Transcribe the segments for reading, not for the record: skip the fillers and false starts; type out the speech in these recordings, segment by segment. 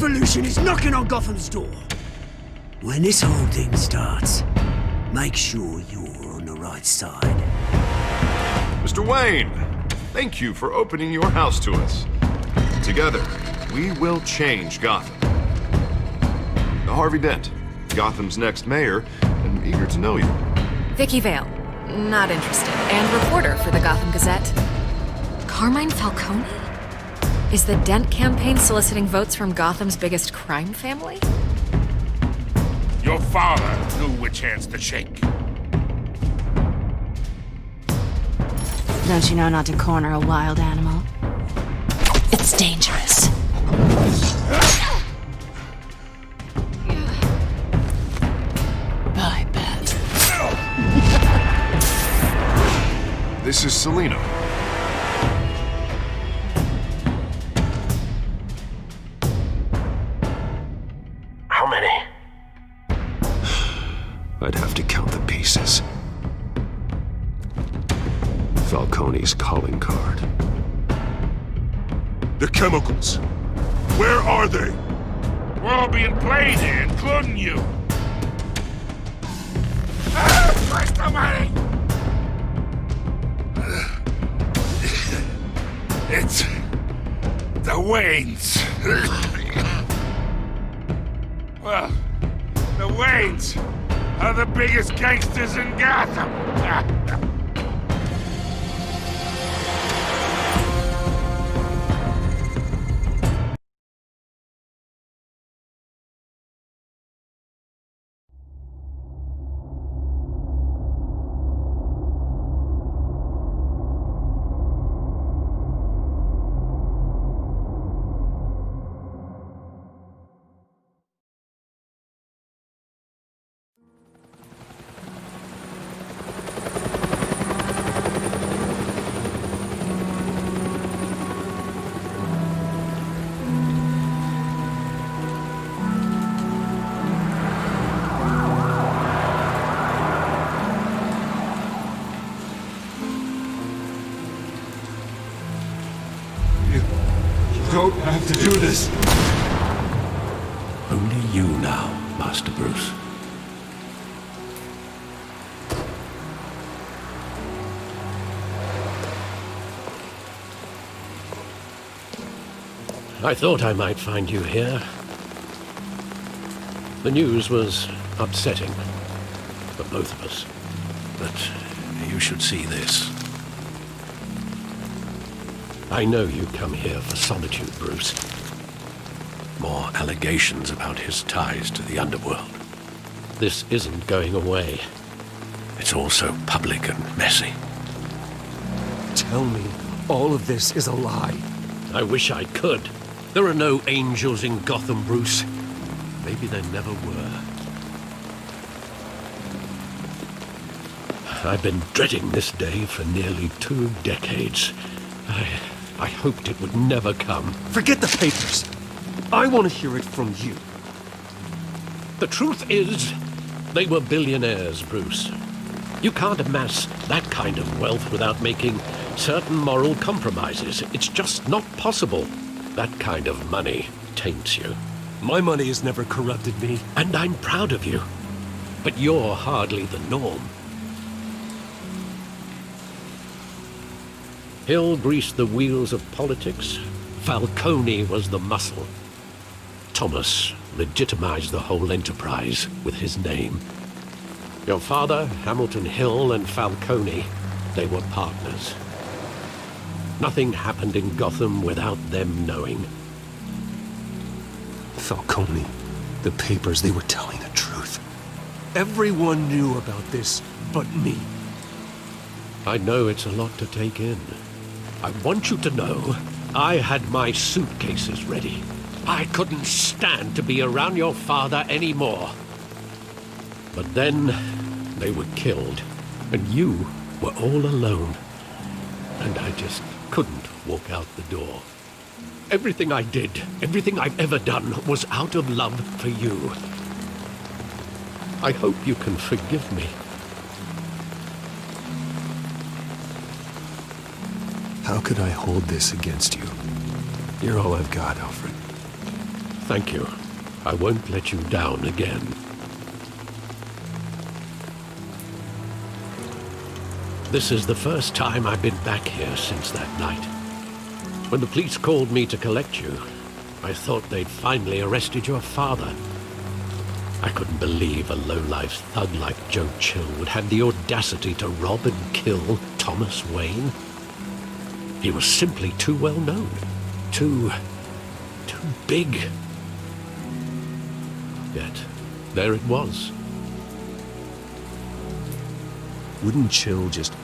revolution is knocking on Gotham's door. When this whole thing starts, make sure you're on the right side. Mr. Wayne, thank you for opening your house to us. Together, we will change Gotham. Harvey Dent, Gotham's next mayor, and eager to know you. Vicky Vale, not interested, and reporter for the Gotham Gazette. Carmine Falcone? Is the Dent campaign soliciting votes from Gotham's biggest crime family? Your father knew which hands to shake. Don't you know not to corner a wild animal? It's dangerous. I bet. This is Selina. How many? I'd have to count the pieces. Falcone's calling card. The chemicals. Where are they? We're all being played here, including you. Where's the money? It's the Waynes. Well, the Waynes are the biggest gangsters in Gotham. Don't have to do this. Only you now, Master Bruce. I thought I might find you here. The news was upsetting for both of us. But you should see this. I know you come here for solitude, Bruce. More allegations about his ties to the underworld. This isn't going away. It's all so public and messy. Tell me all of this is a lie. I wish I could. There are no angels in Gotham, Bruce. Maybe there never were. I've been dreading this day for nearly 2 decades. I hoped it would never come. Forget the papers. I want to hear it from you. The truth is, they were billionaires, Bruce. You can't amass that kind of wealth without making certain moral compromises. It's just not possible. That kind of money taints you. My money has never corrupted me. And I'm proud of you. But you're hardly the norm. Hill greased the wheels of politics. Falcone was the muscle. Thomas legitimized the whole enterprise with his name. Your father, Hamilton Hill, and Falcone, they were partners. Nothing happened in Gotham without them knowing. Falcone, the papers, they were telling the truth. Everyone knew about this but me. I know it's a lot to take in. I want you to know I had my suitcases ready. I couldn't stand to be around your father anymore. But then they were killed, and you were all alone. And I just couldn't walk out the door. Everything I did, everything I've ever done, was out of love for you. I hope you can forgive me. How could I hold this against you? You're all I've got, Alfred. Thank you. I won't let you down again. This is the first time I've been back here since that night. When the police called me to collect you, I thought they'd finally arrested your father. I couldn't believe a low-life thug like Joe Chill would have the audacity to rob and kill Thomas Wayne. He was simply too well known. Too big. Yet, there it was. Wouldn't Chill just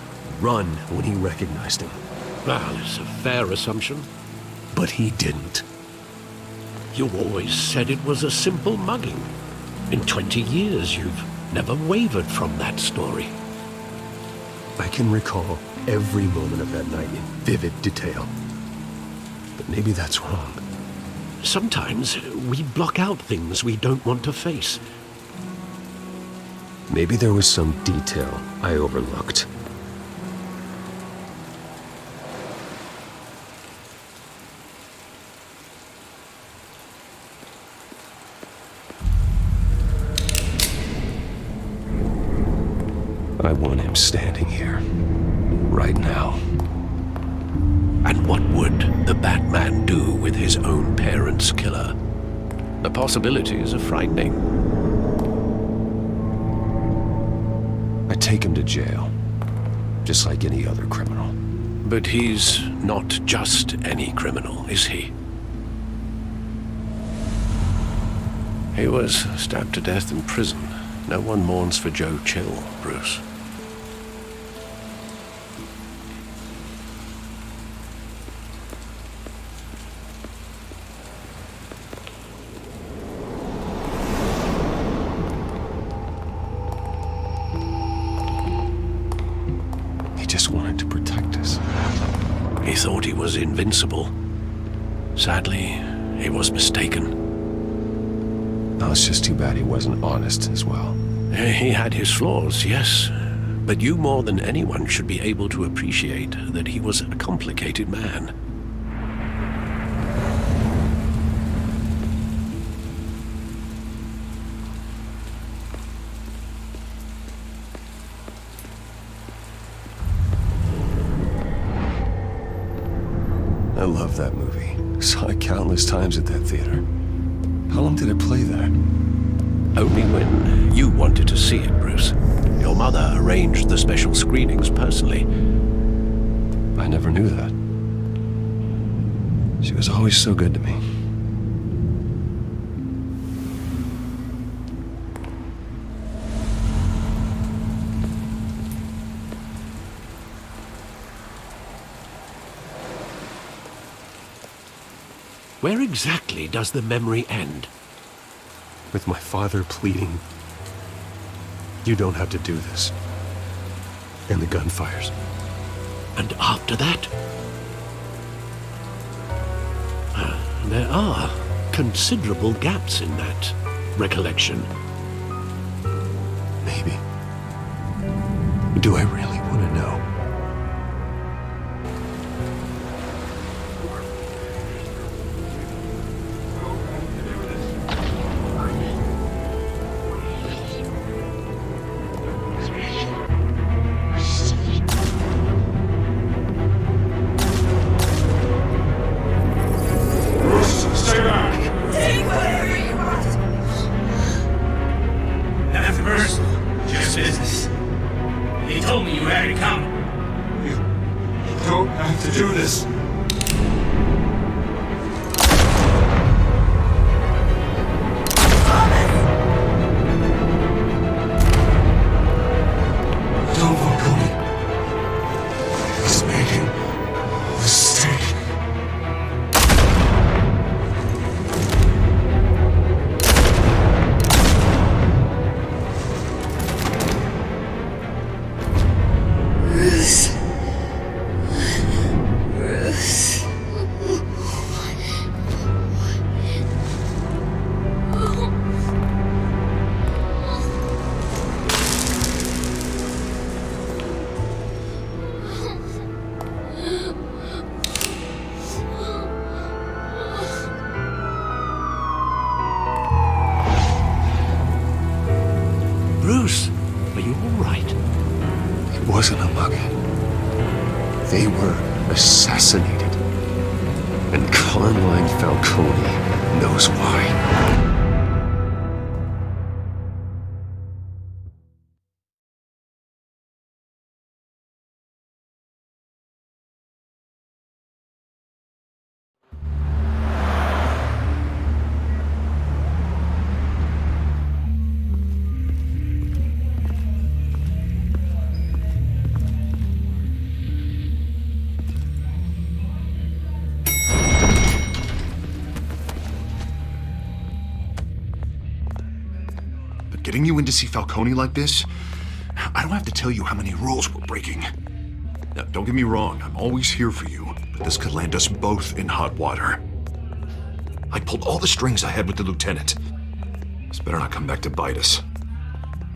run when he recognized him? Well, it's a fair assumption. But he didn't. You always said it was a simple mugging. In 20 years, you've never wavered from that story. I can recall every moment of that night in vivid detail. But maybe that's wrong. Sometimes we block out things we don't want to face. Maybe there was some detail I overlooked. I want him standing here, right now. And what would the Batman do with his own parents' killer? The possibilities are frightening. I take him to jail, just like any other criminal. But he's not just any criminal, is he? He was stabbed to death in prison. No one mourns for Joe Chill, Bruce. Just wanted to protect us. He thought he was invincible. Sadly, he was mistaken. Oh, it's just too bad he wasn't honest as well. He had his flaws, yes. But you more than anyone should be able to appreciate that he was a complicated man. I love that movie. Saw it countless times at that theater. How long did it play there? Only when you wanted to see it, Bruce. Your mother arranged the special screenings personally. I never knew that. She was always so good to me. Where exactly does the memory end? With my father pleading, "You don't have to do this." And the gun fires. And after that? There are considerable gaps in that recollection. Maybe. Do I really want to know? He told me you had to come. They were assassinated. And Carmine Falcone knows why. Getting you in to see Falcone like this? I don't have to tell you how many rules we're breaking. Now, don't get me wrong, I'm always here for you, but this could land us both in hot water. I pulled all the strings I had with the lieutenant. This better not come back to bite us.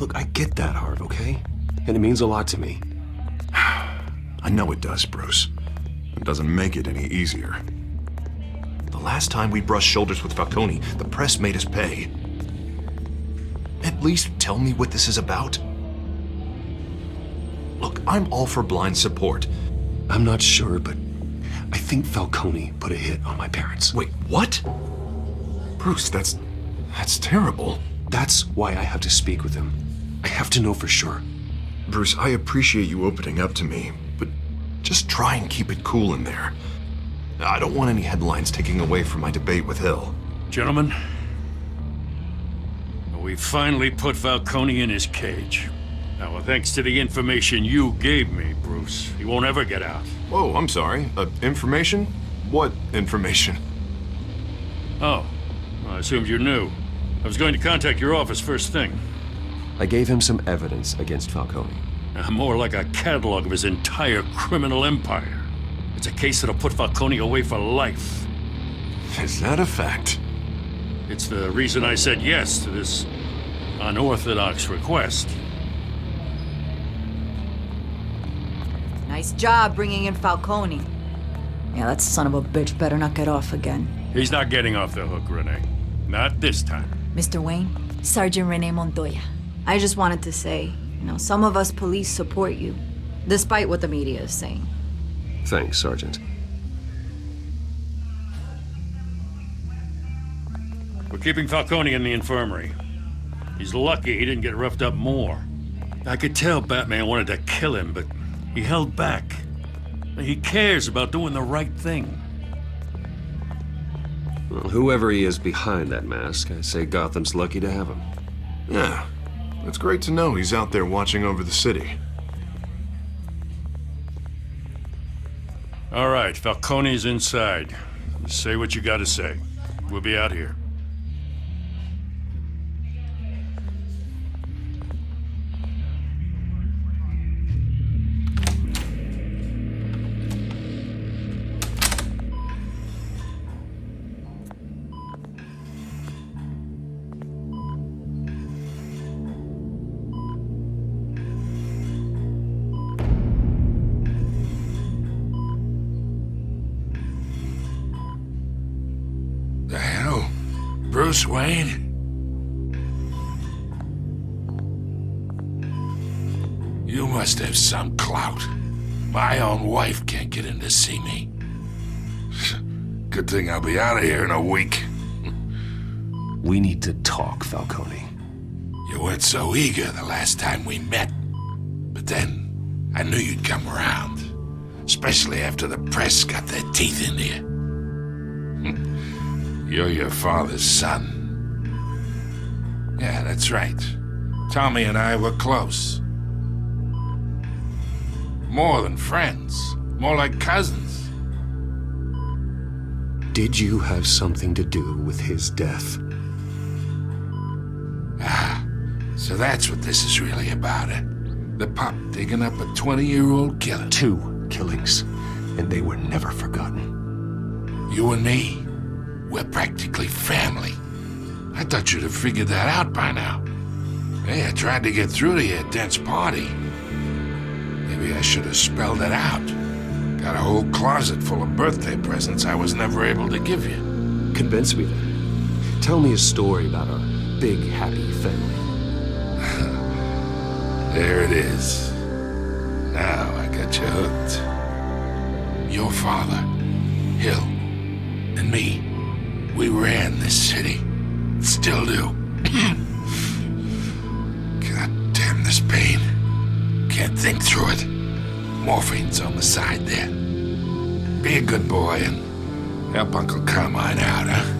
Look, I get that, Harv, okay? And it means a lot to me. I know it does, Bruce. It doesn't make it any easier. The last time we brushed shoulders with Falcone, the press made us pay. At least tell me what this is about. Look, I'm all for blind support. I'm not sure, but I think Falcone put a hit on my parents. Wait, what? Bruce, that's terrible. That's why I have to speak with him. I have to know for sure. Bruce, I appreciate you opening up to me, but just try and keep it cool in there. I don't want any headlines taking away from my debate with Hill. Gentlemen, we finally put Falcone in his cage. Now, thanks to the information you gave me, Bruce, he won't ever get out. Whoa, I'm sorry. Information? What information? Oh, well, I assumed you knew. I was going to contact your office first thing. I gave him some evidence against Falcone. More like a catalog of his entire criminal empire. It's a case that'll put Falcone away for life. Is that a fact? It's the reason I said yes to this unorthodox request. Nice job bringing in Falcone. Yeah, that son of a bitch better not get off again. He's not getting off the hook, Renee. Not this time. Mr. Wayne, Sergeant Renee Montoya. I just wanted to say, some of us police support you, despite what the media is saying. Thanks, Sergeant. We're keeping Falcone in the infirmary. He's lucky he didn't get roughed up more. I could tell Batman wanted to kill him, but he held back. He cares about doing the right thing. Well, whoever he is behind that mask, I say Gotham's lucky to have him. Yeah, it's great to know he's out there watching over the city. All right, Falcone's inside. Say what you gotta say. We'll be out here. Bruce Wayne? You must have some clout. My own wife can't get in to see me. Good thing I'll be out of here in a week. We need to talk, Falcone. You weren't so eager the last time we met. But then, I knew you'd come around. Especially after the press got their teeth into you. You're your father's son. Yeah, that's right. Tommy and I were close. More than friends. More like cousins. Did you have something to do with his death? Ah, so that's what this is really about, eh? The pup digging up a 20-year-old killer. 2 killings, and they were never forgotten. You and me? We're practically family. I thought you'd have figured that out by now. Hey, I tried to get through to you at Dent's party. Maybe I should have spelled it out. Got a whole closet full of birthday presents I was never able to give you. Convince me then. Tell me a story about our big, happy family. There it is. Now I got you hooked. Your father, Hill, and me, we ran this city. Still do. God damn this pain. Can't think through it. Morphine's on the side there. Be a good boy and help Uncle Carmine out, huh?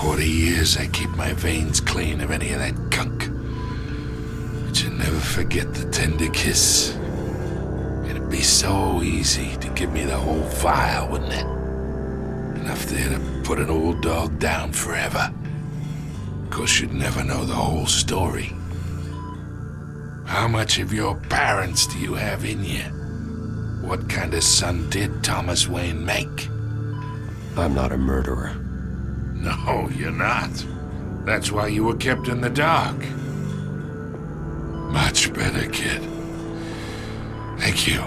40 years I keep my veins clean of any of that gunk. But you never forget the tender kiss. It'd be so easy to give me the whole file, wouldn't it? Enough there to put an old dog down forever. Of course, you'd never know the whole story. How much of your parents do you have in you? What kind of son did Thomas Wayne make? I'm not a murderer. No, you're not. That's why you were kept in the dark. Much better, kid. Thank you.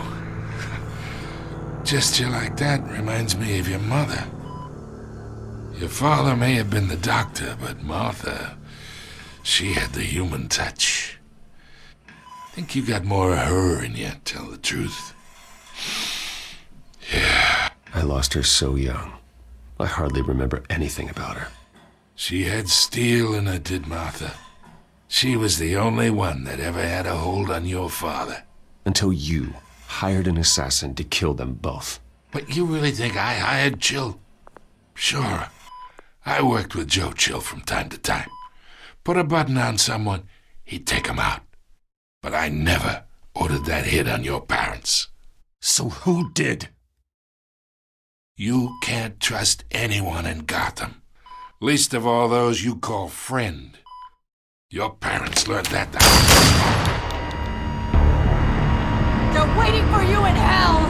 Gesture like that reminds me of your mother. Your father may have been the doctor, but Martha, she had the human touch. Think you got more of her in you, tell the truth. Yeah. I lost her so young. I hardly remember anything about her. She had steel in her, did Martha. She was the only one that ever had a hold on your father. Until you hired an assassin to kill them both. But you really think I hired Chill? Sure. I worked with Joe Chill from time to time. Put a button on someone, he'd take him out. But I never ordered that hit on your parents. So who did? You can't trust anyone in Gotham. Least of all those you call friend. Your parents learned that. They're waiting for you in hell!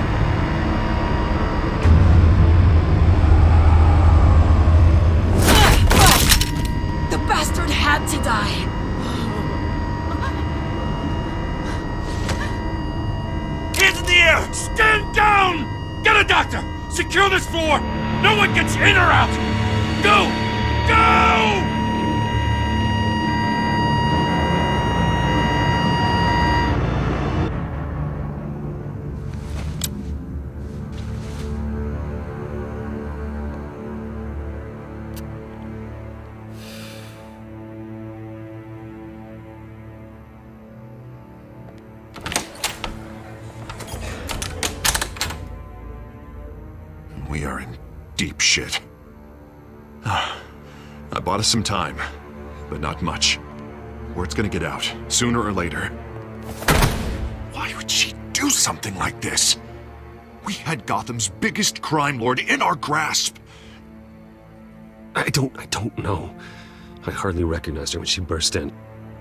The bastard had to die. Hands in the air! Stand down! Get a doctor! Secure this floor! No one gets in or out! Go! Go! We are in deep shit. I bought us some time, but not much. Word's gonna get out, sooner or later. Why would she do something like this? We had Gotham's biggest crime lord in our grasp. I don't know. I hardly recognized her when she burst in.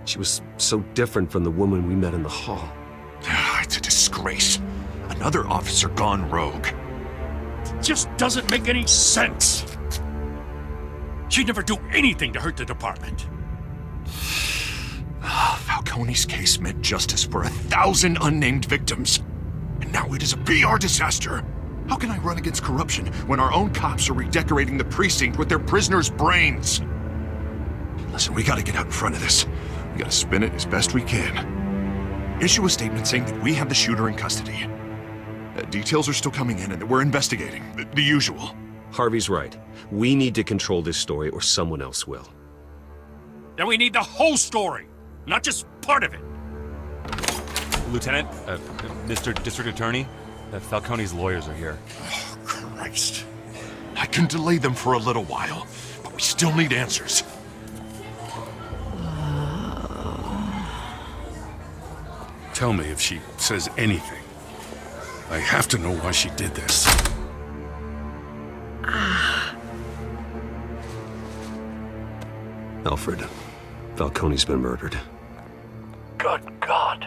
She was so different from the woman we met in the hall. It's a disgrace. Another officer gone rogue. Just doesn't make any sense. She'd never do anything to hurt the department. Falcone's case meant justice for 1,000 unnamed victims. And now it is a PR disaster. How can I run against corruption when our own cops are redecorating the precinct with their prisoners' brains? Listen, we gotta get out in front of this. We gotta spin it as best we can. Issue a statement saying that we have the shooter in custody. Details are still coming in and that we're investigating. The usual. Harvey's right. We need to control this story or someone else will. Then we need the whole story, not just part of it. Lieutenant, Mr. District Attorney, Falcone's lawyers are here. Oh, Christ. I can delay them for a little while, but we still need answers. Tell me if she says anything. I have to know why she did this. Alfred, Falcone's been murdered. Good God.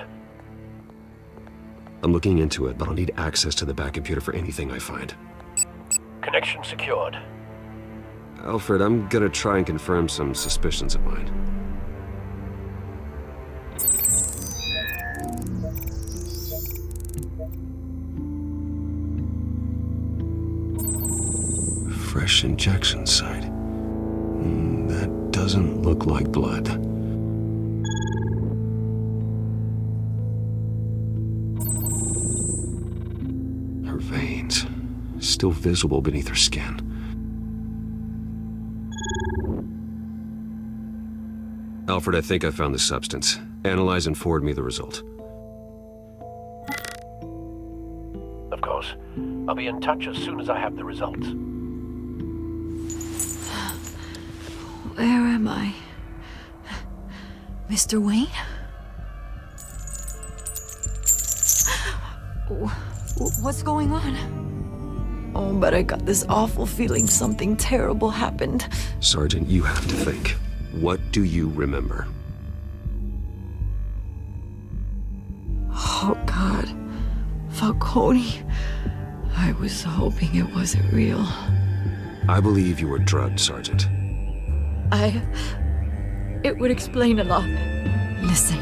I'm looking into it, but I'll need access to the back computer for anything I find. Connection secured. Alfred, I'm gonna try and confirm some suspicions of mine. fresh injection site. That doesn't look like blood. Her veins, still visible beneath her skin. Alfred, I think I found the substance. Analyze and forward me the result. Of course. I'll be in touch as soon as I have the results. Where am I? Mr. Wayne? What's going on? Oh, but I got this awful feeling something terrible happened. Sergeant, you have to think. What do you remember? Oh, God. Falcone. I was hoping it wasn't real. I believe you were drugged, Sergeant. It would explain a lot. Listen,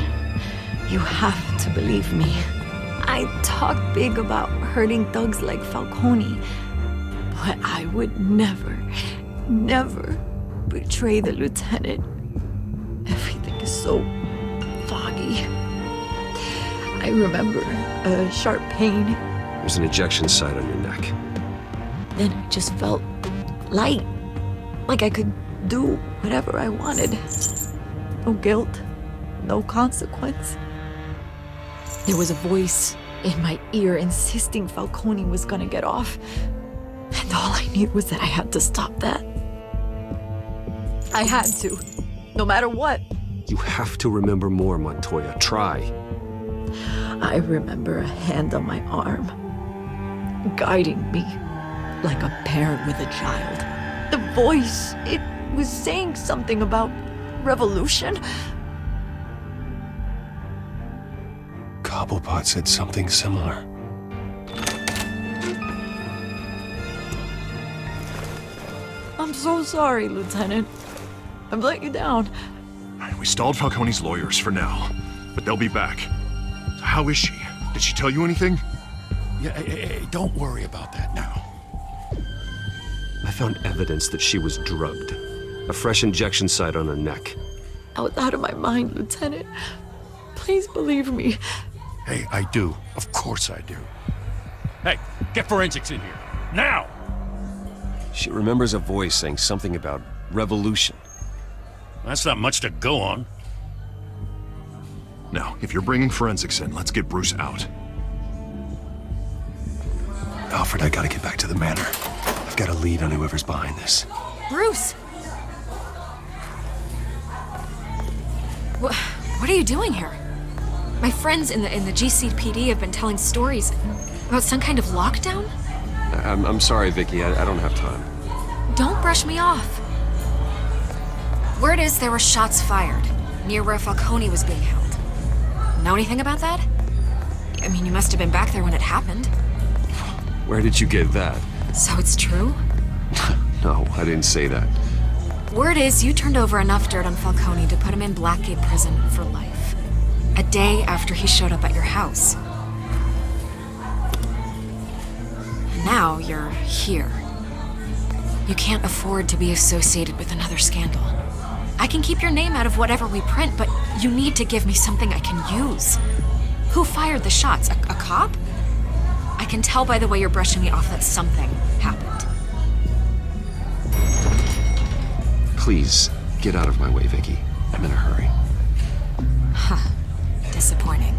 you have to believe me. I talk big about hurting thugs like Falcone, but I would never betray the lieutenant. Everything is so foggy. I remember a sharp pain. There's an ejection site on your neck. Then I just felt light, like I could do whatever I wanted. No guilt, no consequence. There was a voice in my ear insisting Falcone was gonna get off. And all I knew was that I had to stop that. I had to, no matter what. You have to remember more, Montoya. Try. I remember a hand on my arm, guiding me like a parent with a child. The voice, it was saying something about revolution. Cobblepot said something similar. I'm so sorry, Lieutenant. I've let you down. We stalled Falcone's lawyers for now, but they'll be back. How is she? Did she tell you anything? Yeah, hey, don't worry about that now. I found evidence that she was drugged. A fresh injection site on her neck. I was out of my mind, Lieutenant. Please believe me. Hey, I do. Of course I do. Hey, get forensics in here. Now! She remembers a voice saying something about revolution. That's not much to go on. Now, if you're bringing forensics in, let's get Bruce out. Alfred, I gotta get back to the manor. I've got a lead on whoever's behind this. Bruce! What are you doing here? My friends in the GCPD have been telling stories about some kind of lockdown? I'm sorry, Vicky. I don't have time. Don't brush me off. Word is there were shots fired near where Falcone was being held. Know anything about that? I mean, you must have been back there when it happened. Where did you get that? So it's true? No, I didn't say that. Word is you turned over enough dirt on Falcone to put him in Blackgate prison for life. A day after he showed up at your house. And now you're here. You can't afford to be associated with another scandal. I can keep your name out of whatever we print, but you need to give me something I can use. Who fired the shots? A cop? I can tell by the way you're brushing me off that something happened. Please, get out of my way, Vicky. I'm in a hurry. Huh. Disappointing.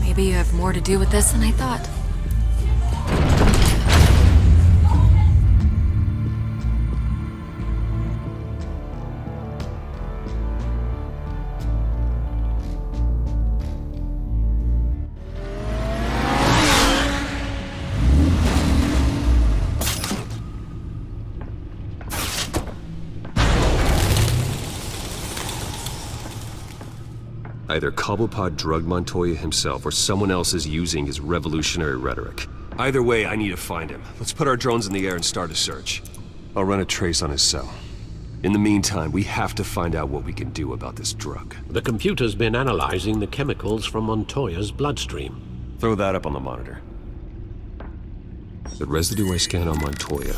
Maybe you have more to do with this than I thought. Either Cobblepot drugged Montoya himself, or someone else is using his revolutionary rhetoric. Either way, I need to find him. Let's put our drones in the air and start a search. I'll run a trace on his cell. In the meantime, we have to find out what we can do about this drug. The computer's been analyzing the chemicals from Montoya's bloodstream. Throw that up on the monitor. The residue I scan on Montoya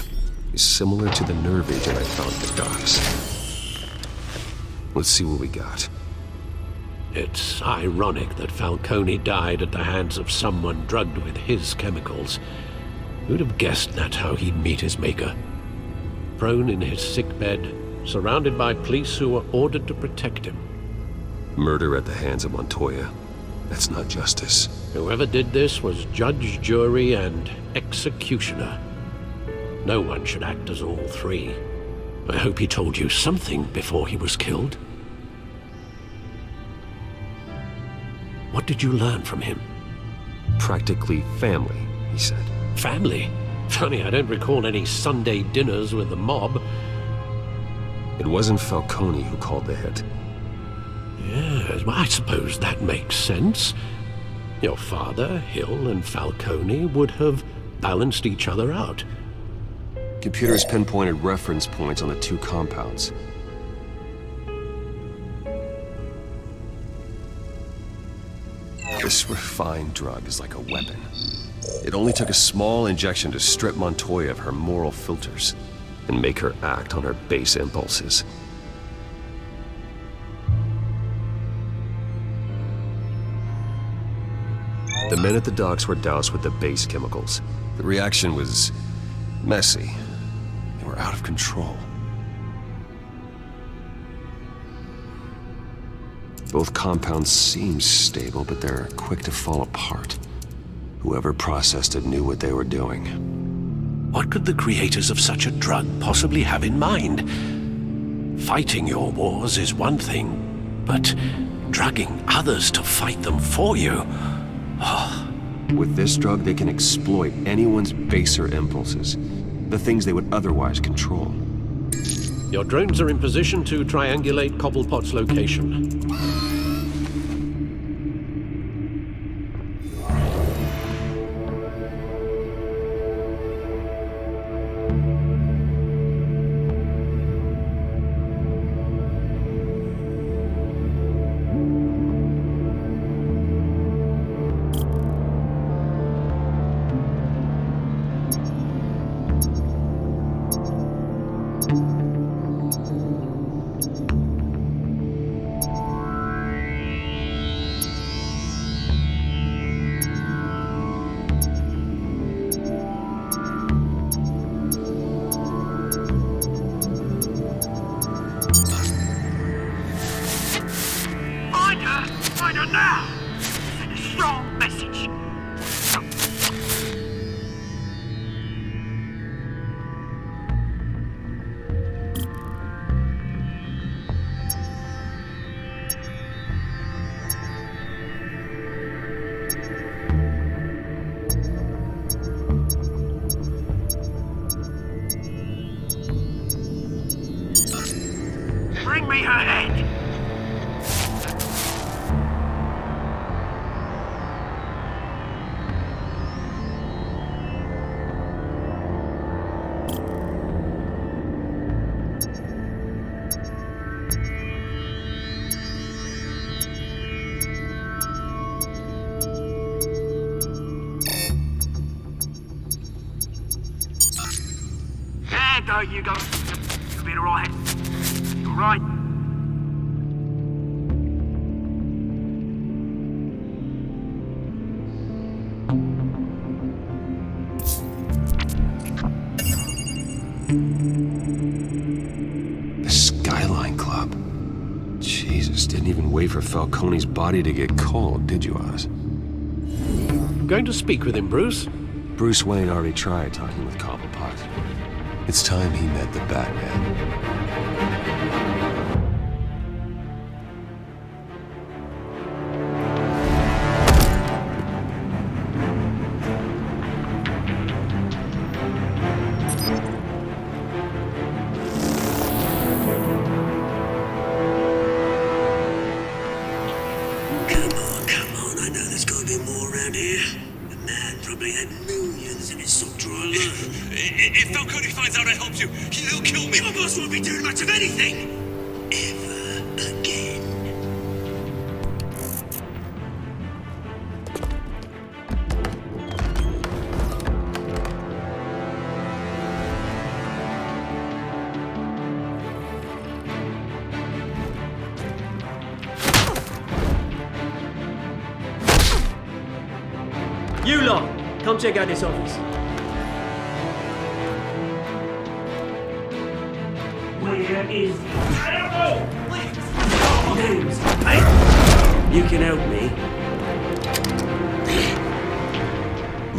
is similar to the nerve agent I found at the docks. Let's see what we got. It's ironic that Falcone died at the hands of someone drugged with his chemicals. Who'd have guessed that's how he'd meet his maker? Prone in his sickbed, surrounded by police who were ordered to protect him. Murder at the hands of Montoya. That's not justice. Whoever did this was judge, jury, and executioner. No one should act as all three. I hope he told you something before he was killed. What did you learn from him? Practically family, he said. Family? Funny, I don't recall any Sunday dinners with the mob. It wasn't Falcone who called the hit. Yes, well, I suppose that makes sense. Your father, Hill, and Falcone would have balanced each other out. Computers pinpointed reference points on the two compounds. This refined drug is like a weapon. It only took a small injection to strip Montoya of her moral filters and make her act on her base impulses. The men at the docks were doused with the base chemicals. The reaction was messy. They were out of control. Both compounds seem stable, but they're quick to fall apart. Whoever processed it knew what they were doing. What could the creators of such a drug possibly have in mind? Fighting your wars is one thing, but drugging others to fight them for you? Oh. With this drug, they can exploit anyone's baser impulses, the things they would otherwise control. Your drones are in position to triangulate Cobblepot's location. Find her now! Send a strong message! Bring me her head! There you go. You'll be alright. You're right. The Skyline Club. Jesus, didn't even wait for Falcone's body to get cold, did you, Oz? Going to speak with him, Bruce? Bruce Wayne already tried talking with Cobblepot. It's time he met the Batman. Come on, I know there's gotta be more around here. The man probably had millions in his sock drawer alone. If Falcone finds out I helped you, he'll kill me. Your boss won't be doing much of anything! Ever again. Come check out this office. Where is names? You can help me.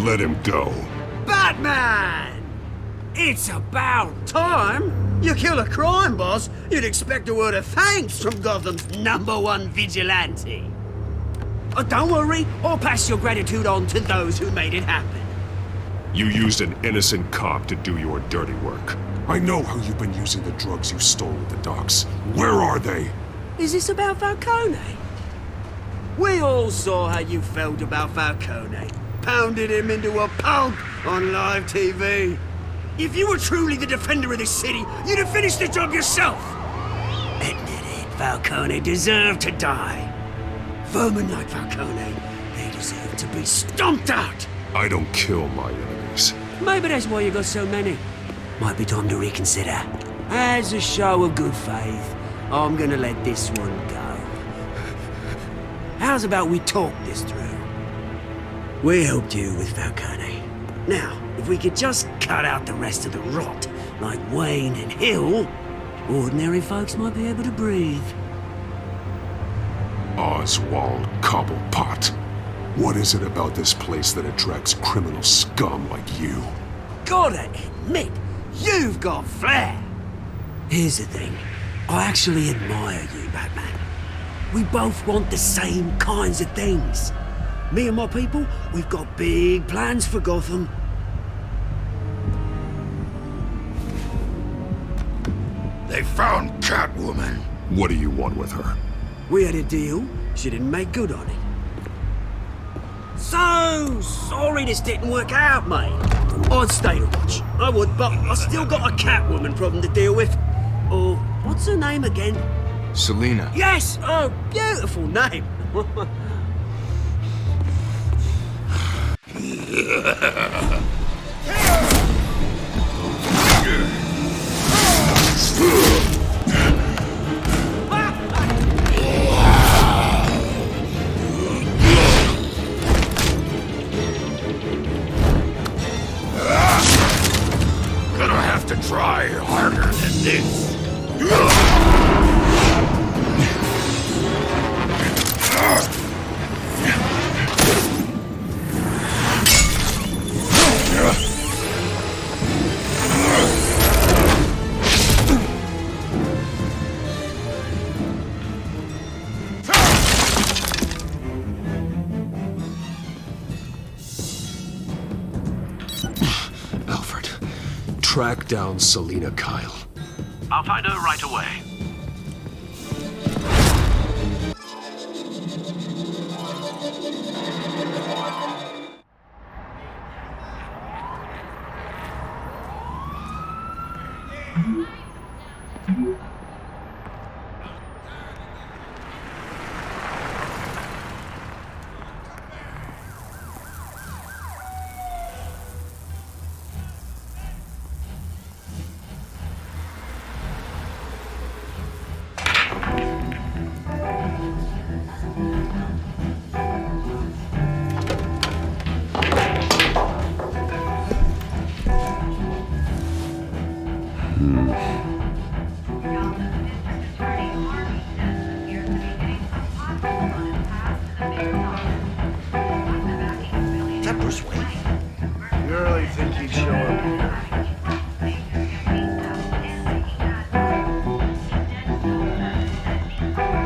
Let him go. Batman! It's about time. You kill a crime boss, you'd expect a word of thanks from Gotham's #1 vigilante. Oh, don't worry, I'll pass your gratitude on to those who made it happen. You used an innocent cop to do your dirty work. I know how you've been using the drugs you stole at the docks. Where are they? Is this about Falcone? We all saw how you felt about Falcone. Pounded him into a pulp on live TV. If you were truly the defender of this city, you'd have finished the job yourself. Admit it, Falcone deserved to die. Vermin like Falcone, they deserve to be stomped out. I don't kill my enemies. Maybe that's why you got so many. Might be time to reconsider. As a show of good faith, I'm gonna let this one go. How's about we talk this through? We helped you with Falcone. Now, if we could just cut out the rest of the rot, like Wayne and Hill, ordinary folks might be able to breathe. Oswald Cobblepot. What is it about this place that attracts criminal scum like you? Gotta admit, you've got flair. Here's the thing. I actually admire you, Batman. We both want the same kinds of things. Me and my people, we've got big plans for Gotham. They found Catwoman. What do you want with her? We had a deal. She didn't make good on it. So sorry this didn't work out, mate. I'd stay to watch. I would, but I still got a Catwoman problem to deal with. Oh, what's her name again? Selina. Yes! Oh, beautiful name. Gonna have to try harder than this. Alfred, track down Selina Kyle. I'll find her right away. Is that Bruce Wayne? You really think he'd show up here?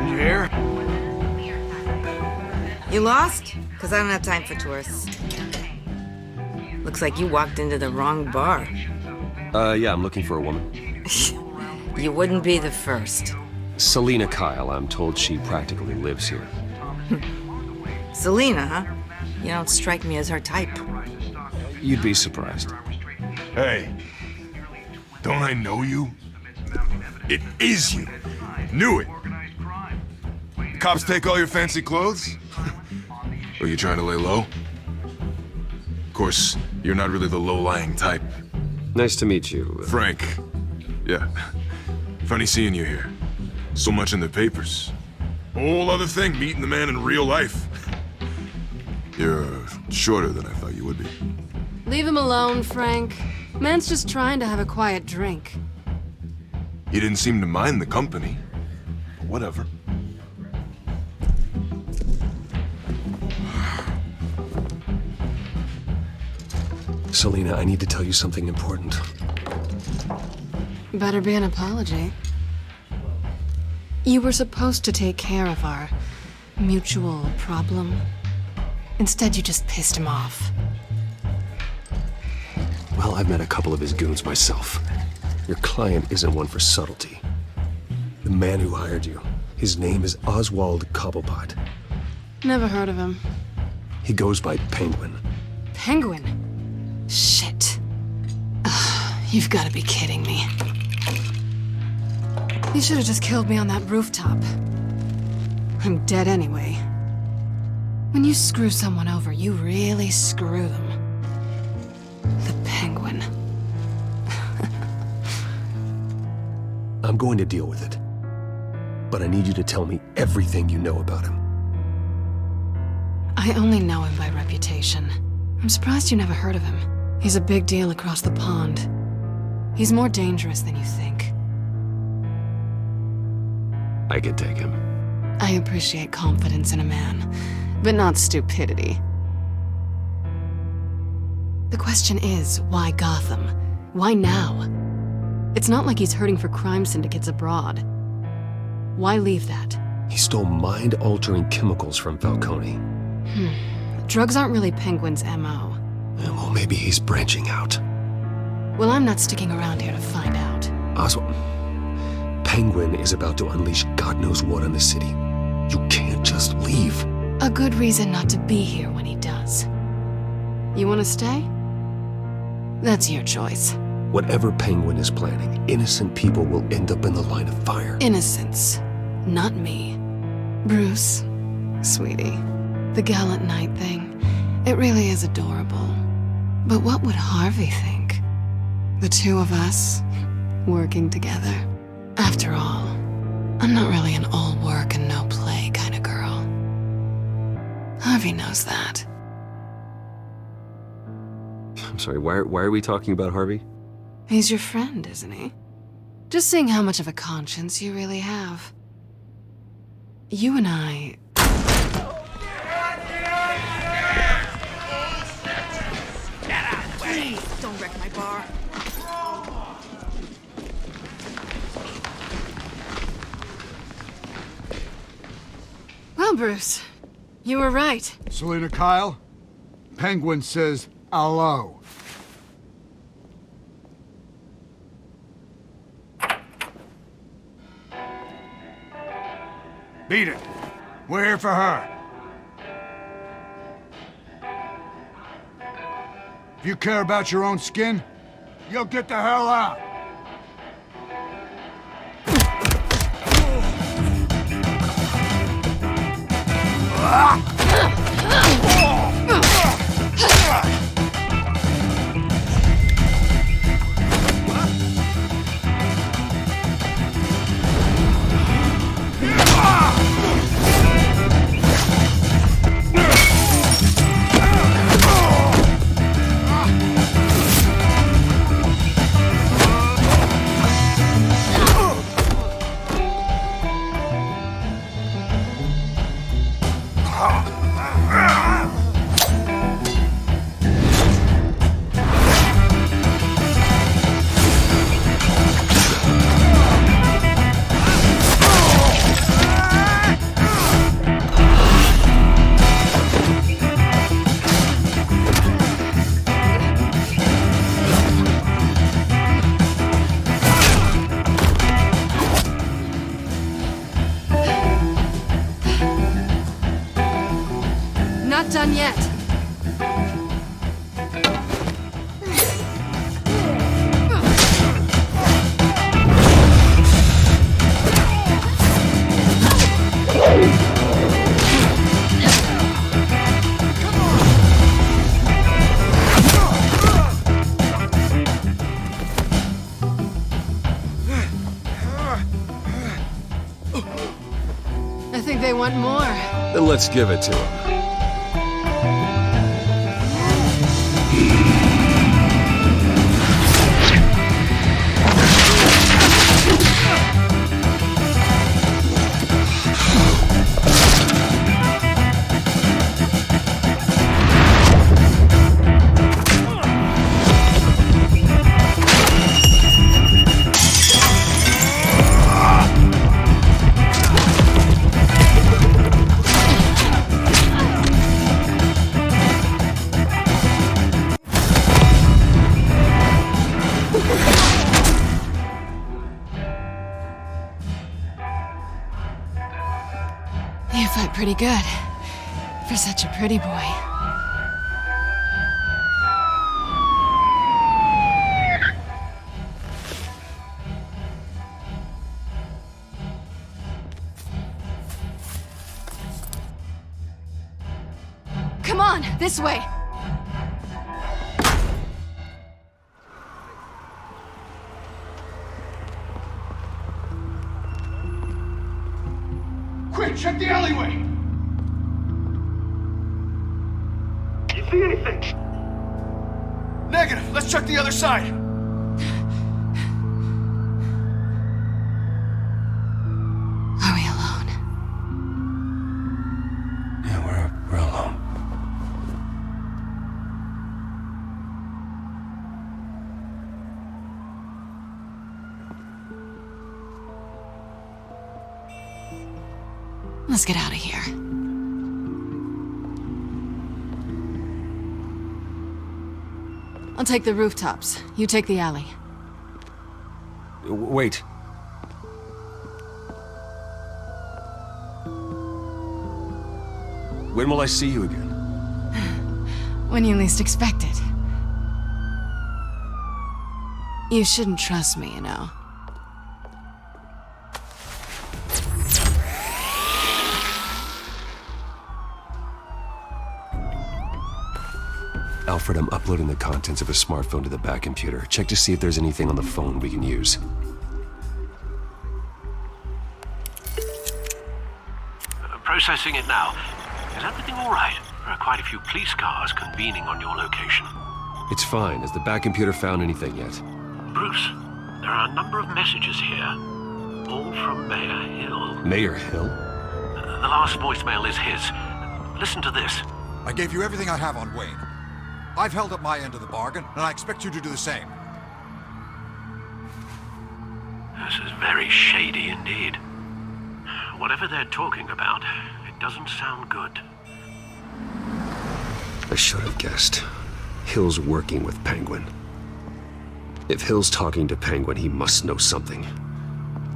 Did you hear? You lost? Because I don't have time for tourists. Looks like you walked into the wrong bar. Yeah, I'm looking for a woman. You wouldn't be the first. Selina Kyle, I'm told she practically lives here. Selina, huh? You don't strike me as her type. You'd be surprised. Hey, don't I know you? It is you. Knew it. Cops take all your fancy clothes? Are you trying to lay low? Of course, you're not really the low-lying type. Nice to meet you. Frank. Yeah. Funny seeing you here. So much in the papers. Whole other thing, meeting the man in real life. You're shorter than I thought you would be. Leave him alone, Frank. Man's just trying to have a quiet drink. You didn't seem to mind the company. Whatever. Selena, I need to tell you something important. Better be an apology. You were supposed to take care of our mutual problem. Instead, you just pissed him off. Well, I've met a couple of his goons myself. Your client isn't one for subtlety. The man who hired you, his name is Oswald Cobblepot. Never heard of him. He goes by Penguin. Penguin? Shit. Ugh, you've got to be kidding me. You should have just killed me on that rooftop. I'm dead anyway. When you screw someone over, you really screw them. The Penguin. I'm going to deal with it. But I need you to tell me everything you know about him. I only know him by reputation. I'm surprised you never heard of him. He's a big deal across the pond. He's more dangerous than you think. I can take him. I appreciate confidence in a man, but not stupidity. The question is, why Gotham? Why now? It's not like he's hurting for crime syndicates abroad. Why leave that? He stole mind-altering chemicals from Falcone. Drugs aren't really Penguin's MO. Well, maybe he's branching out. Well, I'm not sticking around here to find out. Oswald, Penguin is about to unleash God knows what on the city. You can't just leave. A good reason not to be here when he does. You want to stay? That's your choice. Whatever Penguin is planning, innocent people will end up in the line of fire. Innocence, not me. Bruce, sweetie, the gallant knight thing, it really is adorable. But what would Harvey think? The two of us, working together. After all, I'm not really an all work and no play kind of girl. Harvey knows that. I'm sorry, why are we talking about Harvey? He's your friend, isn't he? Just seeing how much of a conscience you really have. You and I... Please, don't wreck my bar. Well, Bruce, you were right. Selena Kyle, Penguin says hello. Beat it. We're here for her. If you care about your own skin, you'll get the hell out. Not done yet. I think they want more. Then let's give it to him. pretty good. For such a pretty boy. Come on, this way! Quick, check the alleyway! You see anything? Negative. Let's check the other side. Are we alone? Yeah, we're alone. Let's get out of here. I'll take the rooftops. You take the alley. Wait. When will I see you again? When you least expect it. You shouldn't trust me, you know. Alfred, I'm uploading the contents of a smartphone to the back computer. Check to see if there's anything on the phone we can use. Processing it now. Is everything all right? There are quite a few police cars convening on your location. It's fine. Has the back computer found anything yet? Bruce, there are a number of messages here. All from Mayor Hill. Mayor Hill? The last voicemail is his. Listen to this. I gave you everything I have on Wayne. I've held up my end of the bargain, and I expect you to do the same. This is very shady indeed. Whatever they're talking about, it doesn't sound good. I should have guessed. Hill's working with Penguin. If Hill's talking to Penguin, he must know something.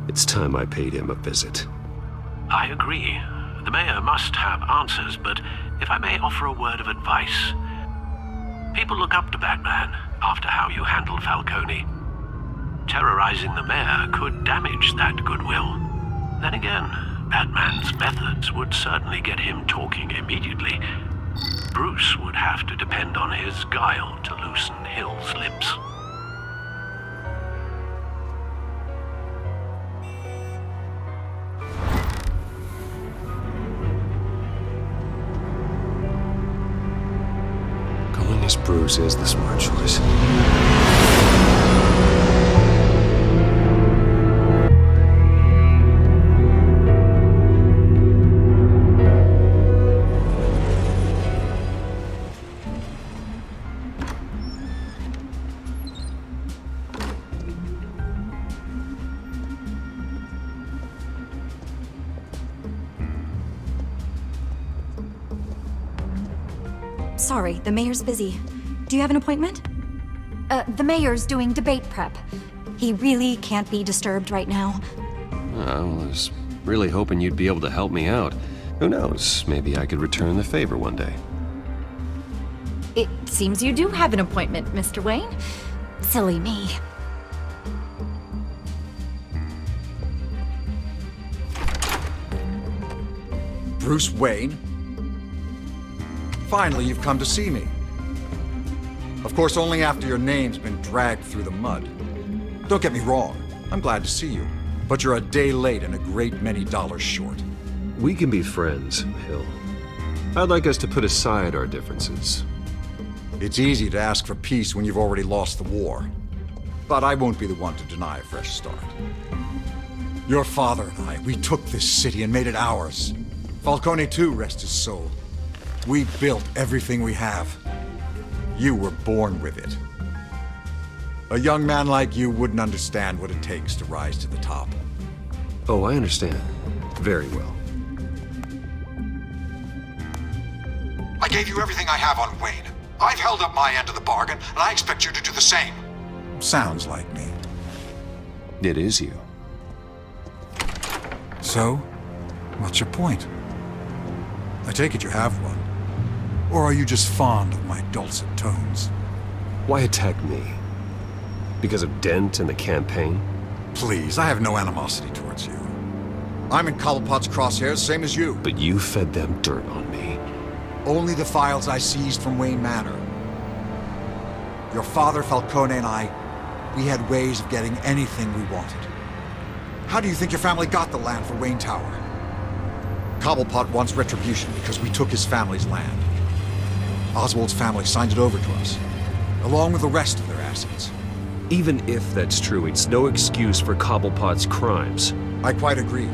It's time I paid him a visit. I agree. The mayor must have answers, but if I may offer a word of advice. People look up to Batman after how you handled Falcone. Terrorizing the mayor could damage that goodwill. Then again, Batman's methods would certainly get him talking immediately. Bruce would have to depend on his guile to loosen Hill's lips. Going as Bruce is the smart choice. Sorry, the mayor's busy. Do you have an appointment? The mayor's doing debate prep. He really can't be disturbed right now. I was really hoping you'd be able to help me out. Who knows, maybe I could return the favor one day. It seems you do have an appointment, Mr. Wayne. Silly me. Bruce Wayne? Finally, you've come to see me. Of course, only after your name's been dragged through the mud. Don't get me wrong, I'm glad to see you. But you're a day late and a great many dollars short. We can be friends, Hill. I'd like us to put aside our differences. It's easy to ask for peace when you've already lost the war. But I won't be the one to deny a fresh start. Your father and I, we took this city and made it ours. Falcone too, rest his soul. We built everything we have. You were born with it. A young man like you wouldn't understand what it takes to rise to the top. Oh, I understand. Very well. I gave you everything I have on Wayne. I've held up my end of the bargain, and I expect you to do the same. Sounds like me. It is you. So, what's your point? I take it you have one. Or are you just fond of my dulcet tones? Why attack me? Because of Dent and the campaign? Please, I have no animosity towards you. I'm in Cobblepot's crosshairs, same as you. But you fed them dirt on me. Only the files I seized from Wayne Manor. Your father, Falcone, and I, we had ways of getting anything we wanted. How do you think your family got the land for Wayne Tower? Cobblepot wants retribution because we took his family's land. Oswald's family signed it over to us, along with the rest of their assets. Even if that's true, it's no excuse for Cobblepot's crimes. I quite agree.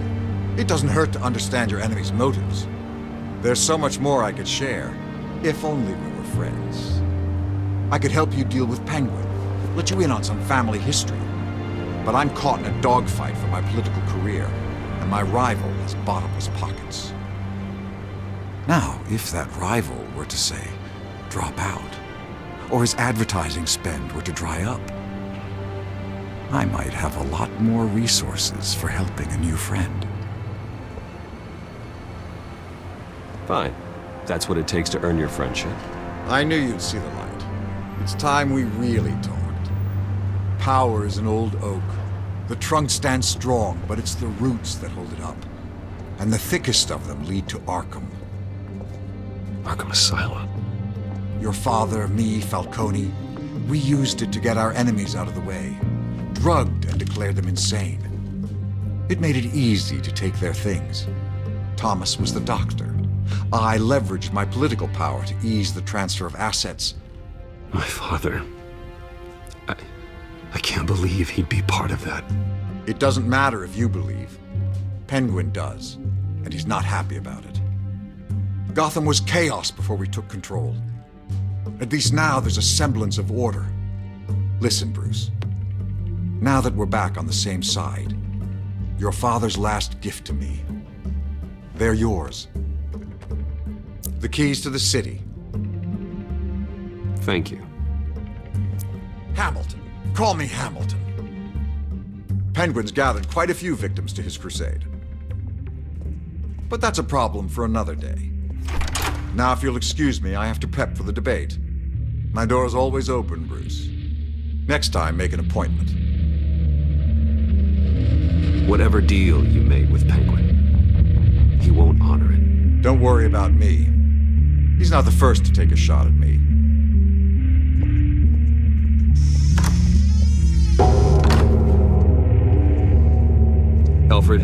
It doesn't hurt to understand your enemy's motives. There's so much more I could share, if only we were friends. I could help you deal with Penguin, let you in on some family history. But I'm caught in a dogfight for my political career, and my rival has bottomless pockets. Now, if that rival were to say, drop out, or his advertising spend were to dry up, I might have a lot more resources for helping a new friend. Fine. That's what it takes to earn your friendship. I knew you'd see the light. It's time we really talked. Power is an old oak. The trunk stands strong, but it's the roots that hold it up. And the thickest of them lead to Arkham. Arkham Asylum? Your father, me, Falcone, we used it to get our enemies out of the way. Drugged and declared them insane. It made it easy to take their things. Thomas was the doctor. I leveraged my political power to ease the transfer of assets. My father... I can't believe he'd be part of that. It doesn't matter if you believe. Penguin does, and he's not happy about it. Gotham was chaos before we took control. At least now there's a semblance of order. Listen, Bruce. Now that we're back on the same side, your father's last gift to me, they're yours. The keys to the city. Thank you. Hamilton. Call me Hamilton. Penguin's gathered quite a few victims to his crusade. But that's a problem for another day. Now, if you'll excuse me, I have to prep for the debate. My door is always open, Bruce. Next time, make an appointment. Whatever deal you made with Penguin, he won't honor it. Don't worry about me. He's not the first to take a shot at me. Alfred,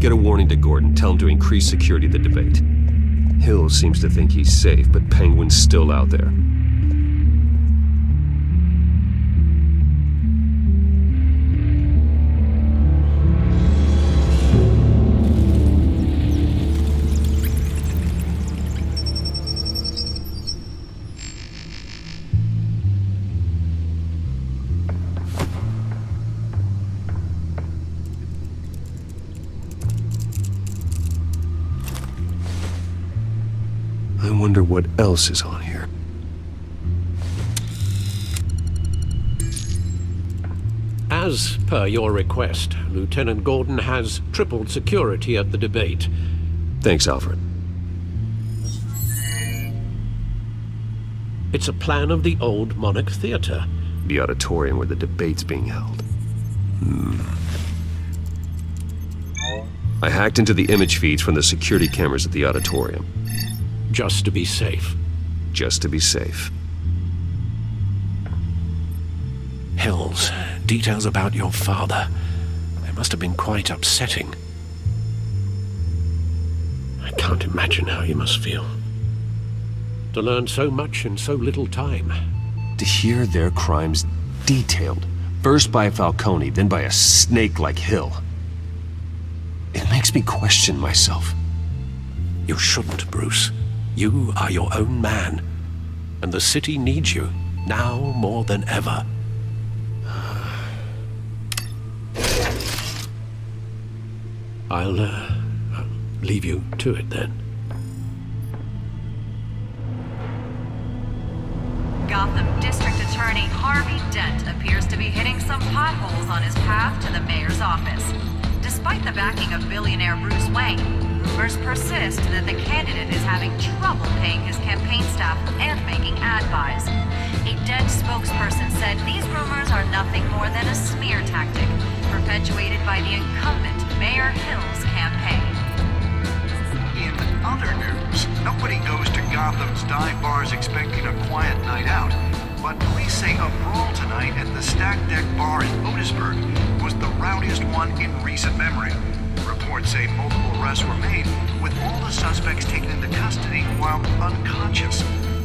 get a warning to Gordon. Tell him to increase security of the debate. Hill seems to think he's safe, but Penguin's still out there. I wonder what else is on here. As per your request, Lieutenant Gordon has tripled security at the debate. Thanks, Alfred. It's a plan of the old Monarch Theater. The auditorium where the debate's being held. I hacked into the image feeds from the security cameras at the auditorium. Just to be safe. Just to be safe. Hills, details about your father. They must have been quite upsetting. I can't imagine how you must feel. To learn so much in so little time. To hear their crimes detailed, first by Falcone, then by a snake like Hill. It makes me question myself. You shouldn't, Bruce. You are your own man, and the city needs you, now more than ever. I'll leave you to it then. Gotham District Attorney Harvey Dent appears to be hitting some potholes on his path to the mayor's office. Despite the backing of billionaire Bruce Wayne, Rumors persist that the candidate is having trouble paying his campaign staff and making ad buys. A dead spokesperson said these rumors are nothing more than a smear tactic perpetuated by the incumbent Mayor Hill's campaign. In other news, nobody goes to Gotham's dive bars expecting a quiet night out, but police say a brawl tonight at the Stack Deck Bar in Otisburg was the rowdiest one in recent memory. Reports say multiple arrests were made, with all the suspects taken into custody while unconscious.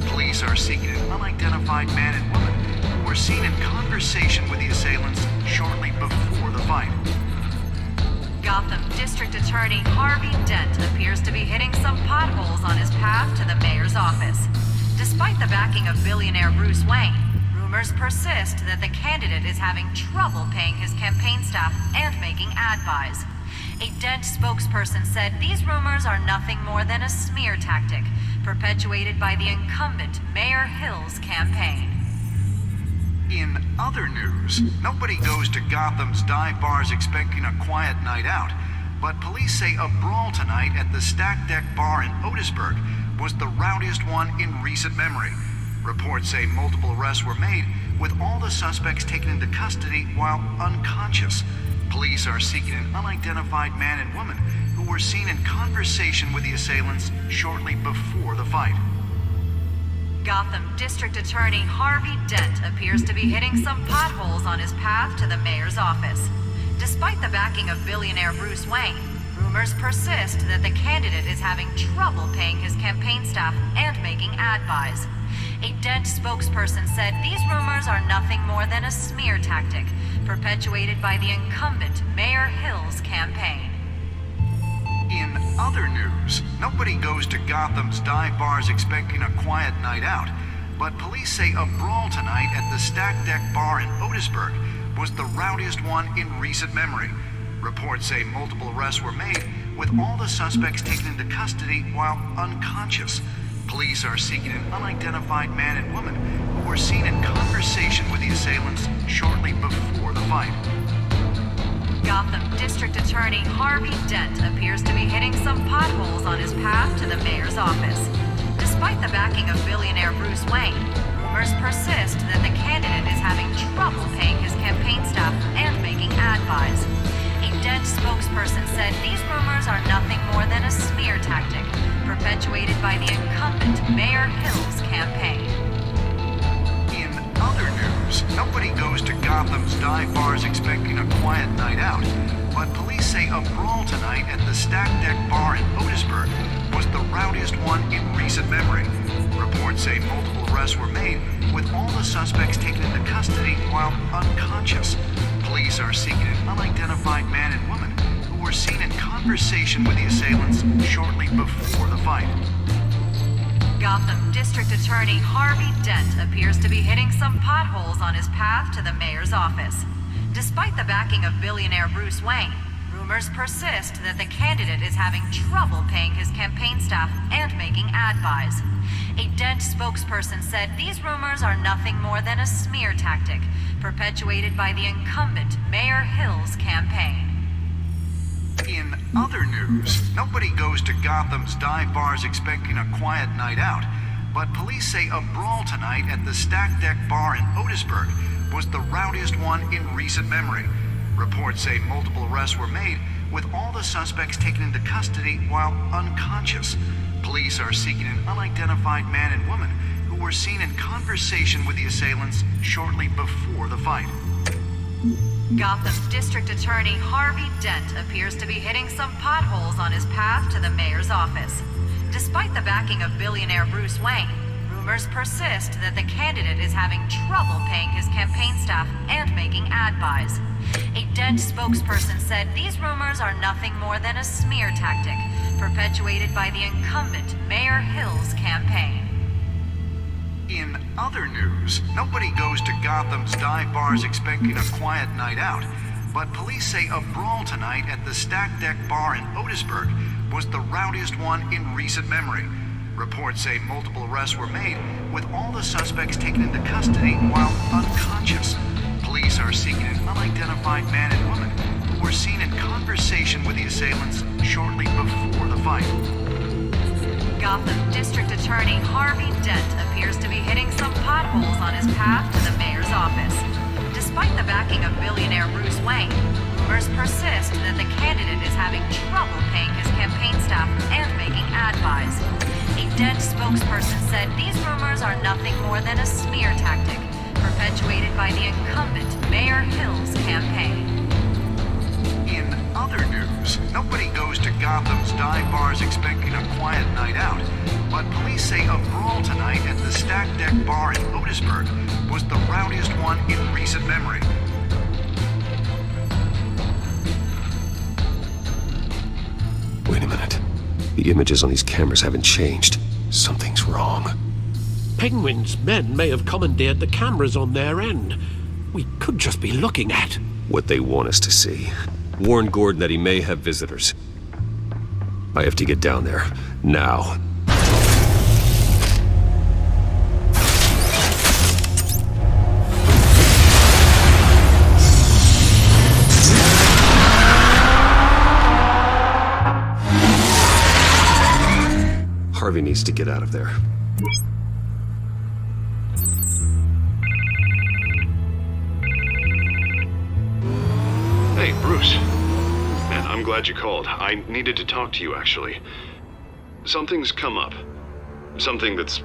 Police are seeking an unidentified man and woman who were seen in conversation with the assailants shortly before the fight. Gotham District Attorney Harvey Dent appears to be hitting some potholes on his path to the mayor's office. Despite the backing of billionaire Bruce Wayne, rumors persist that the candidate is having trouble paying his campaign staff and making ad buys. A Dent spokesperson said these rumors are nothing more than a smear tactic perpetuated by the incumbent Mayor Hill's campaign. In other news, nobody goes to Gotham's dive bars expecting a quiet night out, but police say a brawl tonight at the Stack Deck Bar in Otisburg was the rowdiest one in recent memory. Reports say multiple arrests were made, with all the suspects taken into custody while unconscious. Police are seeking an unidentified man and woman who were seen in conversation with the assailants shortly before the fight. Gotham District Attorney Harvey Dent appears to be hitting some potholes on his path to the mayor's office. Despite the backing of billionaire Bruce Wayne, rumors persist that the candidate is having trouble paying his campaign staff and making ad buys. A Dent spokesperson said these rumors are nothing more than a smear tactic perpetuated by the incumbent Mayor Hill's campaign. In other news, nobody goes to Gotham's dive bars expecting a quiet night out, but police say a brawl tonight at the Stack Deck Bar in Otisburg was the rowdiest one in recent memory. Reports say multiple arrests were made, with all the suspects taken into custody while unconscious. Police are seeking an unidentified man and woman who were seen in conversation with the assailants shortly before the fight. Gotham District Attorney Harvey Dent appears to be hitting some potholes on his path to the mayor's office. Despite the backing of billionaire Bruce Wayne, rumors persist that the candidate is having trouble paying his campaign staff and making ad buys. A Dent spokesperson said these rumors are nothing more than a smear tactic perpetuated by the incumbent Mayor Hill's campaign. In other news, nobody goes to Gotham's dive bars expecting a quiet night out, but police say a brawl tonight at the Stack Deck Bar in Otisburg was the rowdiest one in recent memory. Reports say multiple arrests were made, with all the suspects taken into custody while unconscious. Police are seeking an unidentified man and woman who were seen in conversation with the assailants shortly before the fight. Gotham District Attorney Harvey Dent appears to be hitting some potholes on his path to the mayor's office. Despite the backing of billionaire Bruce Wayne, rumors persist that the candidate is having trouble paying his campaign staff and making ad buys. A Dent spokesperson said these rumors are nothing more than a smear tactic perpetuated by the incumbent Mayor Hill's campaign. In other news, nobody goes to Gotham's dive bars expecting a quiet night out, but police say a brawl tonight at the Stack Deck Bar in Otisburg was the rowdiest one in recent memory. Reports say multiple arrests were made, with all the suspects taken into custody while unconscious. Police are seeking an unidentified man and woman who were seen in conversation with the assailants shortly before the fight. Gotham District Attorney Harvey Dent appears to be hitting some potholes on his path to the mayor's office. Despite the backing of billionaire Bruce Wayne, rumors persist that the candidate is having trouble paying his campaign staff and making ad buys. A Dent spokesperson said these rumors are nothing more than a smear tactic perpetuated by the incumbent Mayor Hill's campaign. In other news, nobody goes to Gotham's dive bars expecting a quiet night out, but police say a brawl tonight at the Stack Deck Bar in Otisburg was the rowdiest one in recent memory. Reports say multiple arrests were made, with all the suspects taken into custody while unconscious. Police are seeking an unidentified man and woman who were seen in conversation with the assailants shortly before the fight. Gotham District Attorney Harvey Dent appears to be hitting some potholes on his path to the mayor's office. Despite the backing of billionaire Bruce Wayne, rumors persist that the candidate is having trouble paying his campaign staff and making ad buys. A Dent spokesperson said these rumors are nothing more than a smear tactic, perpetuated by the incumbent Mayor Hill's campaign. In other news, nobody goes to Gotham's dive bars expecting a quiet night out, but police say a brawl tonight at the Stack Deck Bar in Otisburg was the rowdiest one in recent memory. Wait a minute. The images on these cameras haven't changed. Something's wrong. Penguin's men may have commandeered the cameras on their end. We could just be looking at what they want us to see. Warn Gordon that he may have visitors. I have to get down there. Now. Harvey needs to get out of there. Hey, Bruce. Man, I'm glad you called. I needed to talk to you, actually. Something's come up. Something that's...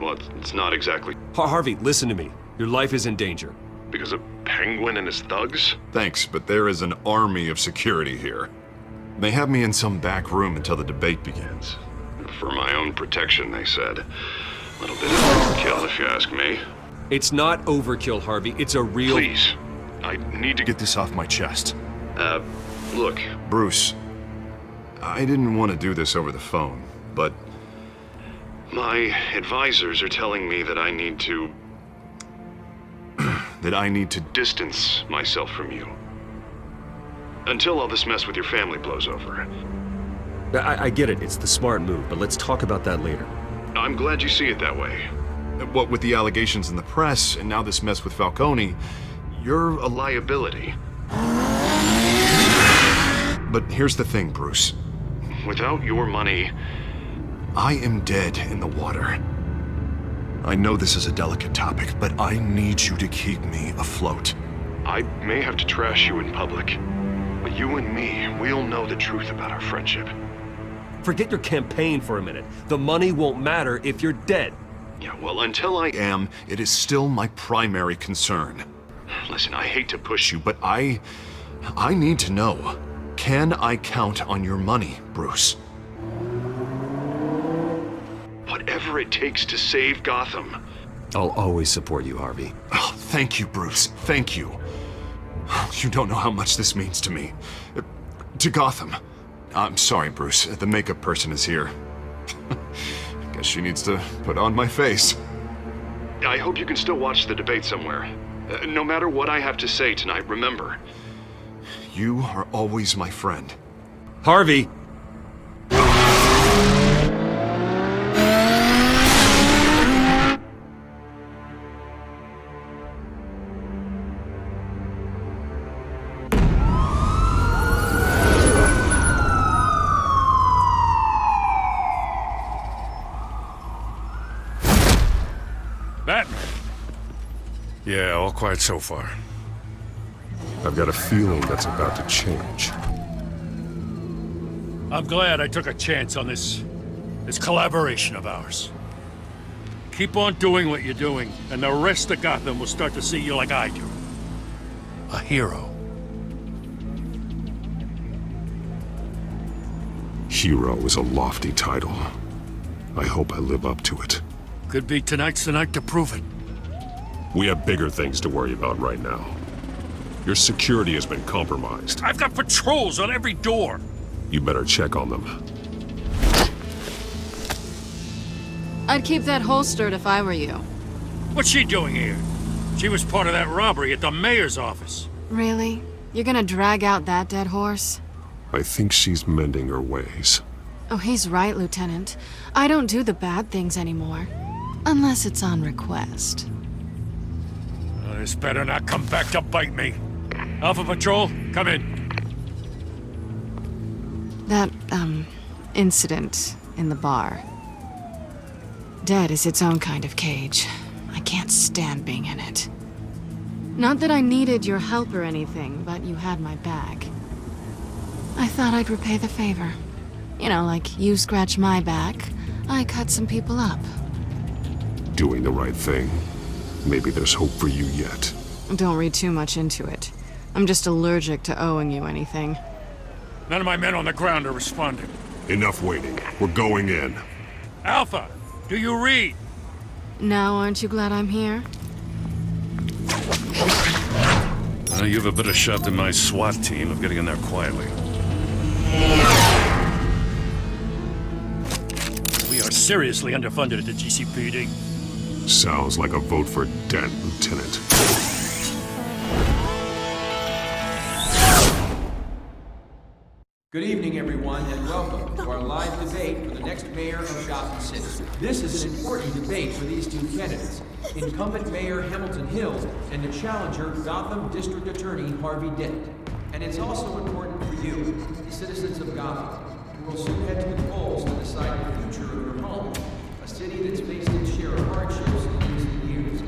well, it's not exactly... Harvey, listen to me. Your life is in danger. Because of Penguin and his thugs? Thanks, but there is an army of security here. They have me in some back room until the debate begins. For my own protection, they said. A little bit of overkill, if you ask me. It's not overkill, Harvey. It's a real... Please. I need to get this off my chest. Look, Bruce. I didn't want to do this over the phone, but... my advisors are telling me that I need to... that I need to distance myself from you. Until all this mess with your family blows over. I get it. It's the smart move, but let's talk about that later. I'm glad you see it that way. What with the allegations in the press, and now this mess with Falcone, you're a liability. But here's the thing, Bruce. Without your money, I am dead in the water. I know this is a delicate topic, but I need you to keep me afloat. I may have to trash you in public, but you and me, we'll know the truth about our friendship. Forget your campaign for a minute. The money won't matter if you're dead. Yeah, well, until I am, it is still my primary concern. Listen, I hate to push you, but I need to know. Can I count on your money, Bruce? Whatever it takes to save Gotham. I'll always support you, Harvey. Oh, thank you, Bruce. Thank you. You don't know how much this means to me. To Gotham. I'm sorry, Bruce. The makeup person is here. Guess she needs to put on my face. I hope you can still watch the debate somewhere. No matter what I have to say tonight, remember, you are always my friend. Harvey! Batman. Yeah, all quiet so far. I've got a feeling that's about to change. I'm glad I took a chance on this collaboration of ours. Keep on doing what you're doing, and the rest of Gotham will start to see you like I do. A hero. Hero is a lofty title. I hope I live up to it. Could be tonight's the night to prove it. We have bigger things to worry about right now. Your security has been compromised. I've got patrols on every door. You better check on them. I'd keep that holstered if I were you. What's she doing here? She was part of that robbery at the mayor's office. Really? You're gonna drag out that dead horse? I think she's mending her ways. Oh, he's right, Lieutenant. I don't do the bad things anymore. Unless it's on request. This better not come back to bite me. Alpha Patrol, come in. That, incident in the bar. Dead is its own kind of cage. I can't stand being in it. Not that I needed your help or anything, but you had my back. I thought I'd repay the favor. You know, like you scratch my back, I cut some people up. Doing the right thing. Maybe there's hope for you yet. Don't read too much into it. I'm just allergic to owing you anything. None of my men on the ground are responding. Enough waiting. We're going in. Alpha, do you read? Now aren't you glad I'm here? You have a better shot than my SWAT team of getting in there quietly. We are seriously underfunded at the GCPD. Sounds like a vote for Dent, Lieutenant. Good evening, everyone, and welcome to our live debate for the next mayor of Gotham City. This is an important debate for these two candidates, incumbent Mayor Hamilton Hill and the challenger Gotham District Attorney Harvey Dent. And it's also important for you, the citizens of Gotham, who will soon head to the polls to decide the future of your home, a city that's faced its share of hardships in recent years.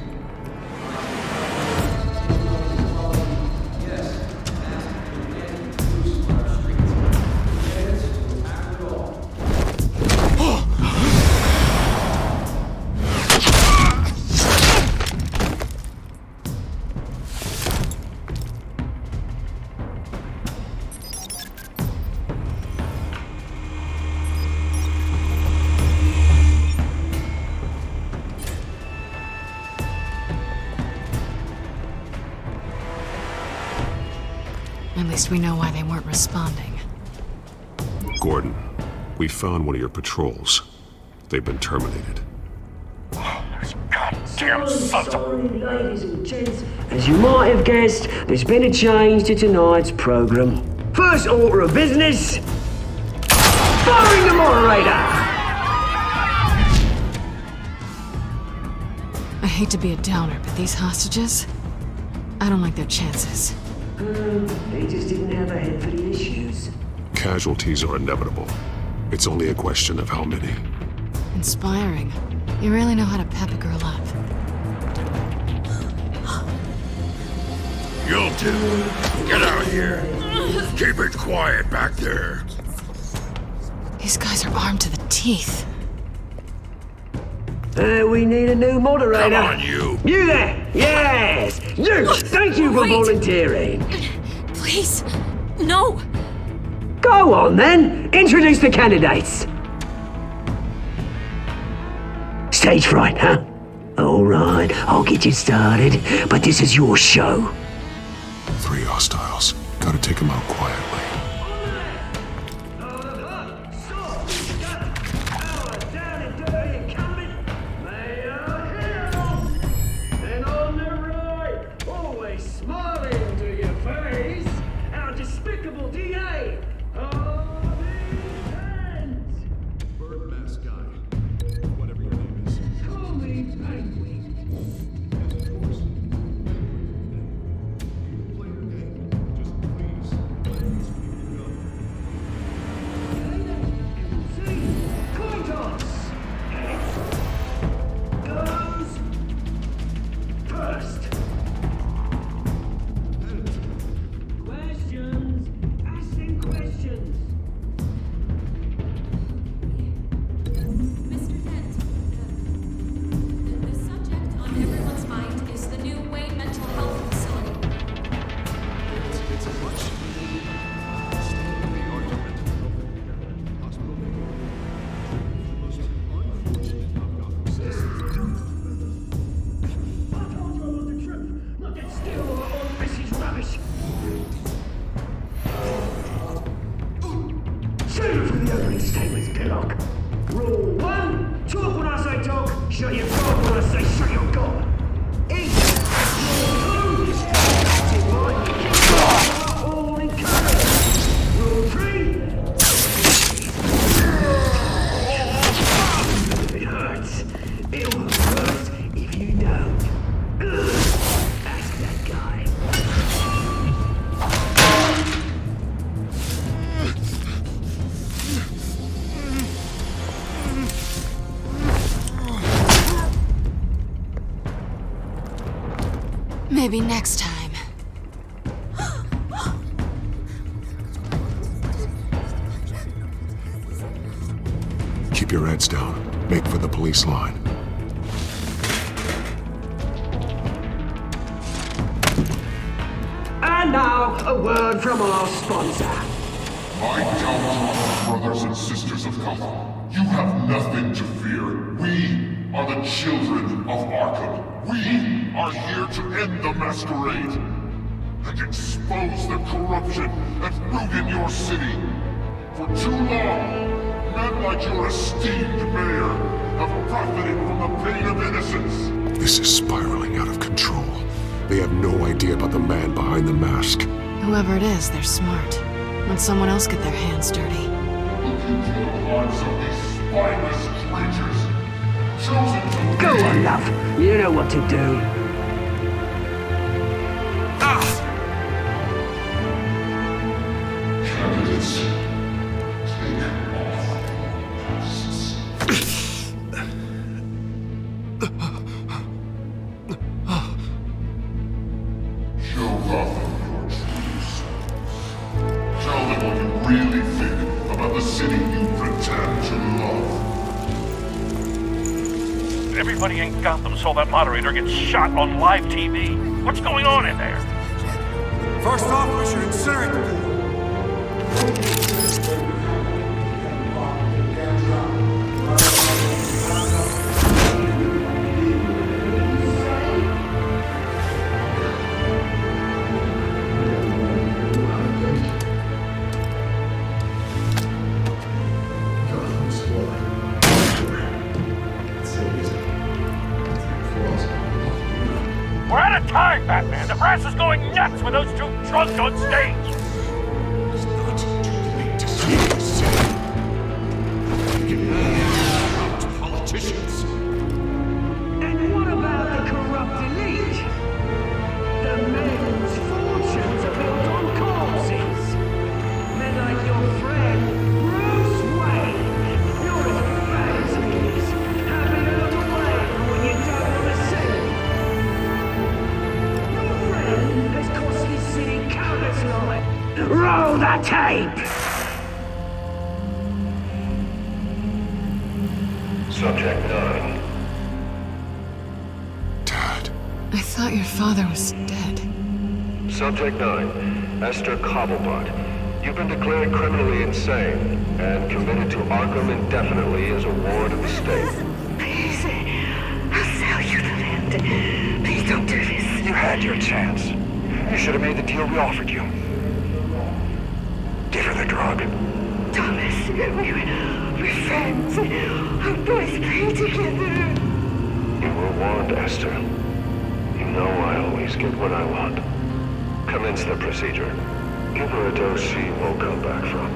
At least we know why they weren't responding. Gordon, we found one of your patrols. They've been terminated. Goddamn sons of... Ladies and gents, as you might have guessed, there's been a change to tonight's program. First order of business, firing the moderator! I hate to be a downer, but these hostages, I don't like their chances. They just didn't have a head for the issues. Casualties are inevitable. It's only a question of how many. Inspiring. You really know how to pep a girl up. You'll do. Get out here. Keep it quiet back there. These guys are armed to the teeth. We need a new moderator. Come on, you. You there! Yes! You! Thank you for volunteering. Please, no. Go on, then. Introduce the candidates. Stage fright, huh? All right, I'll get you started, but this is your show. 3 hostiles. Gotta take them out quietly. Maybe next time. Keep your heads down. Make for the police line. And now, a word from our sponsor. My downfall, brothers and sisters of Gotham. You have nothing to fear. We are the children of Arkham. We are here to end the masquerade and expose the corruption that ruined your city. For too long, men like your esteemed mayor have profited from the pain of innocence. This is spiraling out of control. They have no idea about the man behind the mask. Whoever it is, they're smart. Let someone else get their hands dirty. Look into the hearts of these spineless creatures, chosen to Go on, love. You know what to do. Candidates, take off your masks. Show Gotham your true selves. Tell them what you really think about the city you pretend to love. Everybody in Gotham saw that moderator get shot on live TV. What's going on in there? First off, we should incinerate the pool. We're out of time, Batman. The brass is going nuts with those two drunks on stage. Politicians. And what about the corrupt elite? The men whose fortunes are built on corpses. Men like your friend, Bruce Wayne. You're as bad as he is. Happy to look away from what you don't want to see. Your friend has cost this city countless lives. Roll the tape! Subject 9. I thought your father was dead. Subject 9. Esther Cobblepot. You've been declared criminally insane and committed to Arkham indefinitely as a ward of the state. Please, I'll sell you the land. Please don't do this. You had your chance. You should have made the deal we offered you. Give her the drug. Thomas, we're friends. Our boys play together. You were warned, Esther. You know I always get what I want. Commence the procedure. Give her a dose she won't come back from.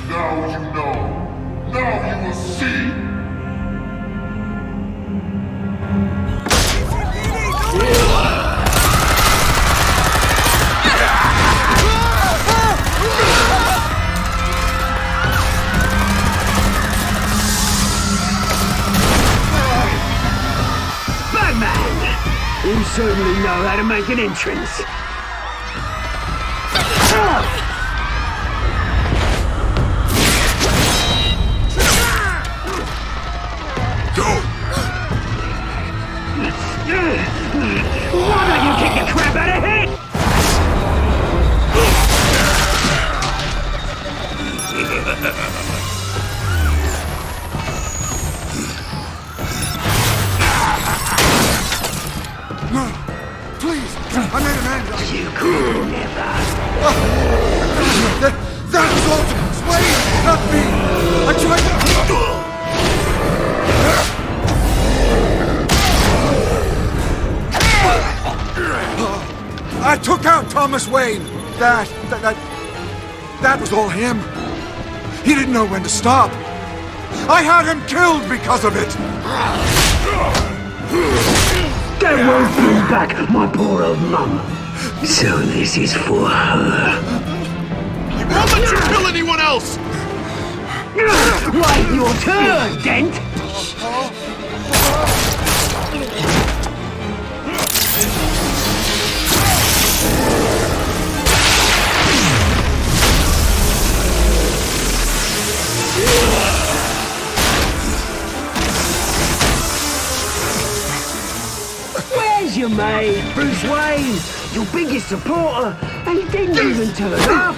Now you know. Now you will see. You certainly know how to make an entrance. Why don't you kick the crap out of him? No, please, I made an end of it. You could never. That was Ultimate Wayne, not me. I tried to... I took out Thomas Wayne. That was all him. He didn't know when to stop. I had him killed because of it. That won't bring back my poor old mum. So this is for her. He won't let you kill anyone else! Wait your turn, Dent! Where's your mate, Bruce Wayne? Your biggest supporter, and he didn't even turn up.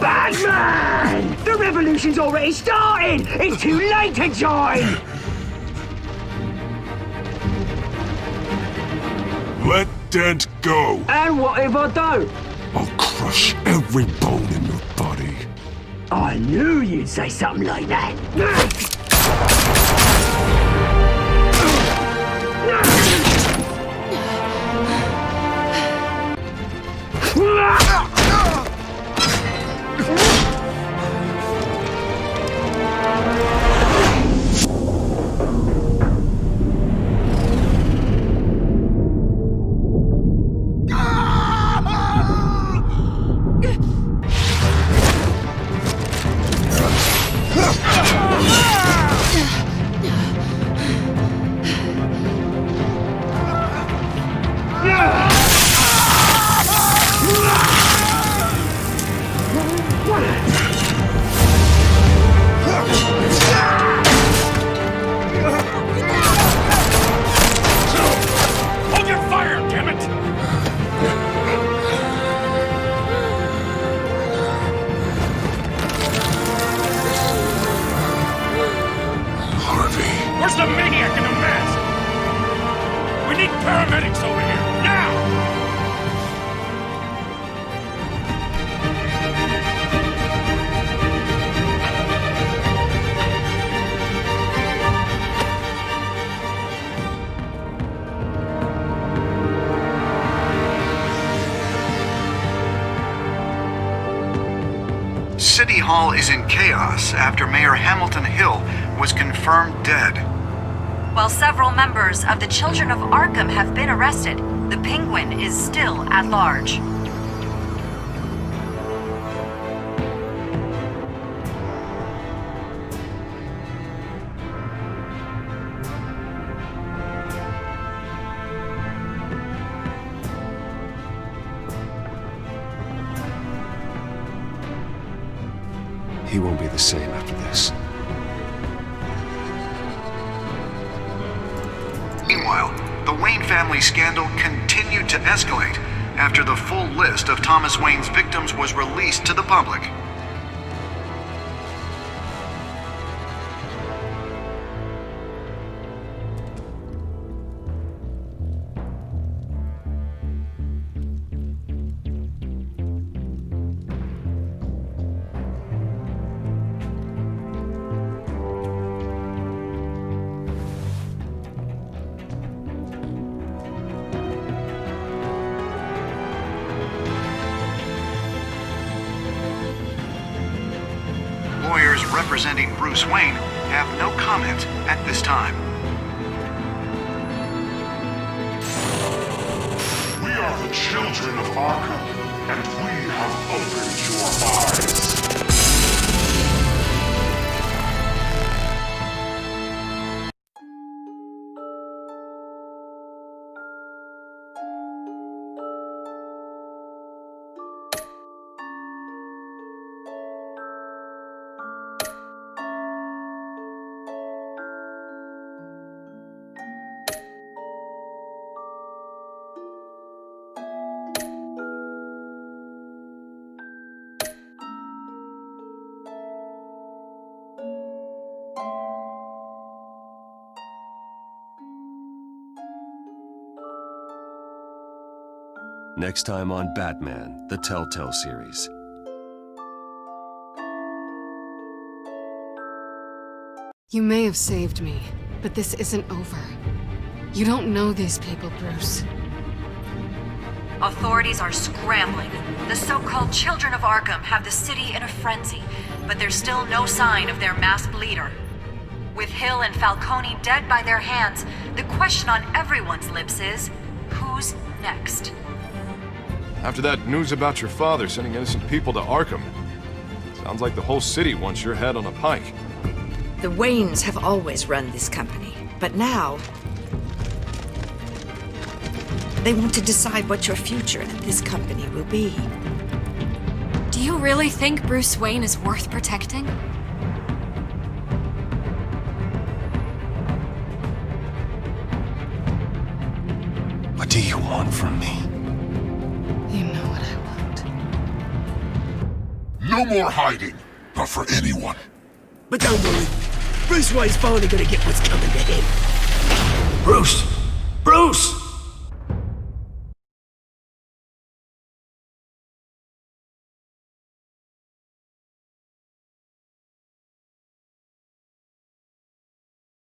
Batman! The revolution's already started! It's too late to join! Let Dent go. And what if I don't? I'll crush every bone in your body. I knew you'd say something like that. Where's the maniac in the mask? We need paramedics over here, now! City Hall is in chaos after Mayor Hamilton Hill was confirmed dead. While several members of the Children of Arkham have been arrested, the Penguin is still at large. He won't be the same after this. Meanwhile, the Wayne family scandal continued to escalate after the full list of Thomas Wayne's victims was released to the public. Lawyers representing Bruce Wayne have no comment at this time. We are the children of Arkham, and we have opened your eyes. Next time on Batman, the Telltale series. You may have saved me, but this isn't over. You don't know these people, Bruce. Authorities are scrambling. The so-called Children of Arkham have the city in a frenzy, but there's still no sign of their masked leader. With Hill and Falcone dead by their hands, the question on everyone's lips is, who's next? After that news about your father sending innocent people to Arkham, sounds like the whole city wants your head on a pike. The Waynes have always run this company, but now they want to decide what your future at this company will be. Do you really think Bruce Wayne is worth protecting? What do you want from me? You know what I want. No more hiding, not for anyone. But don't worry, Bruce Wayne's finally gonna get what's coming to him.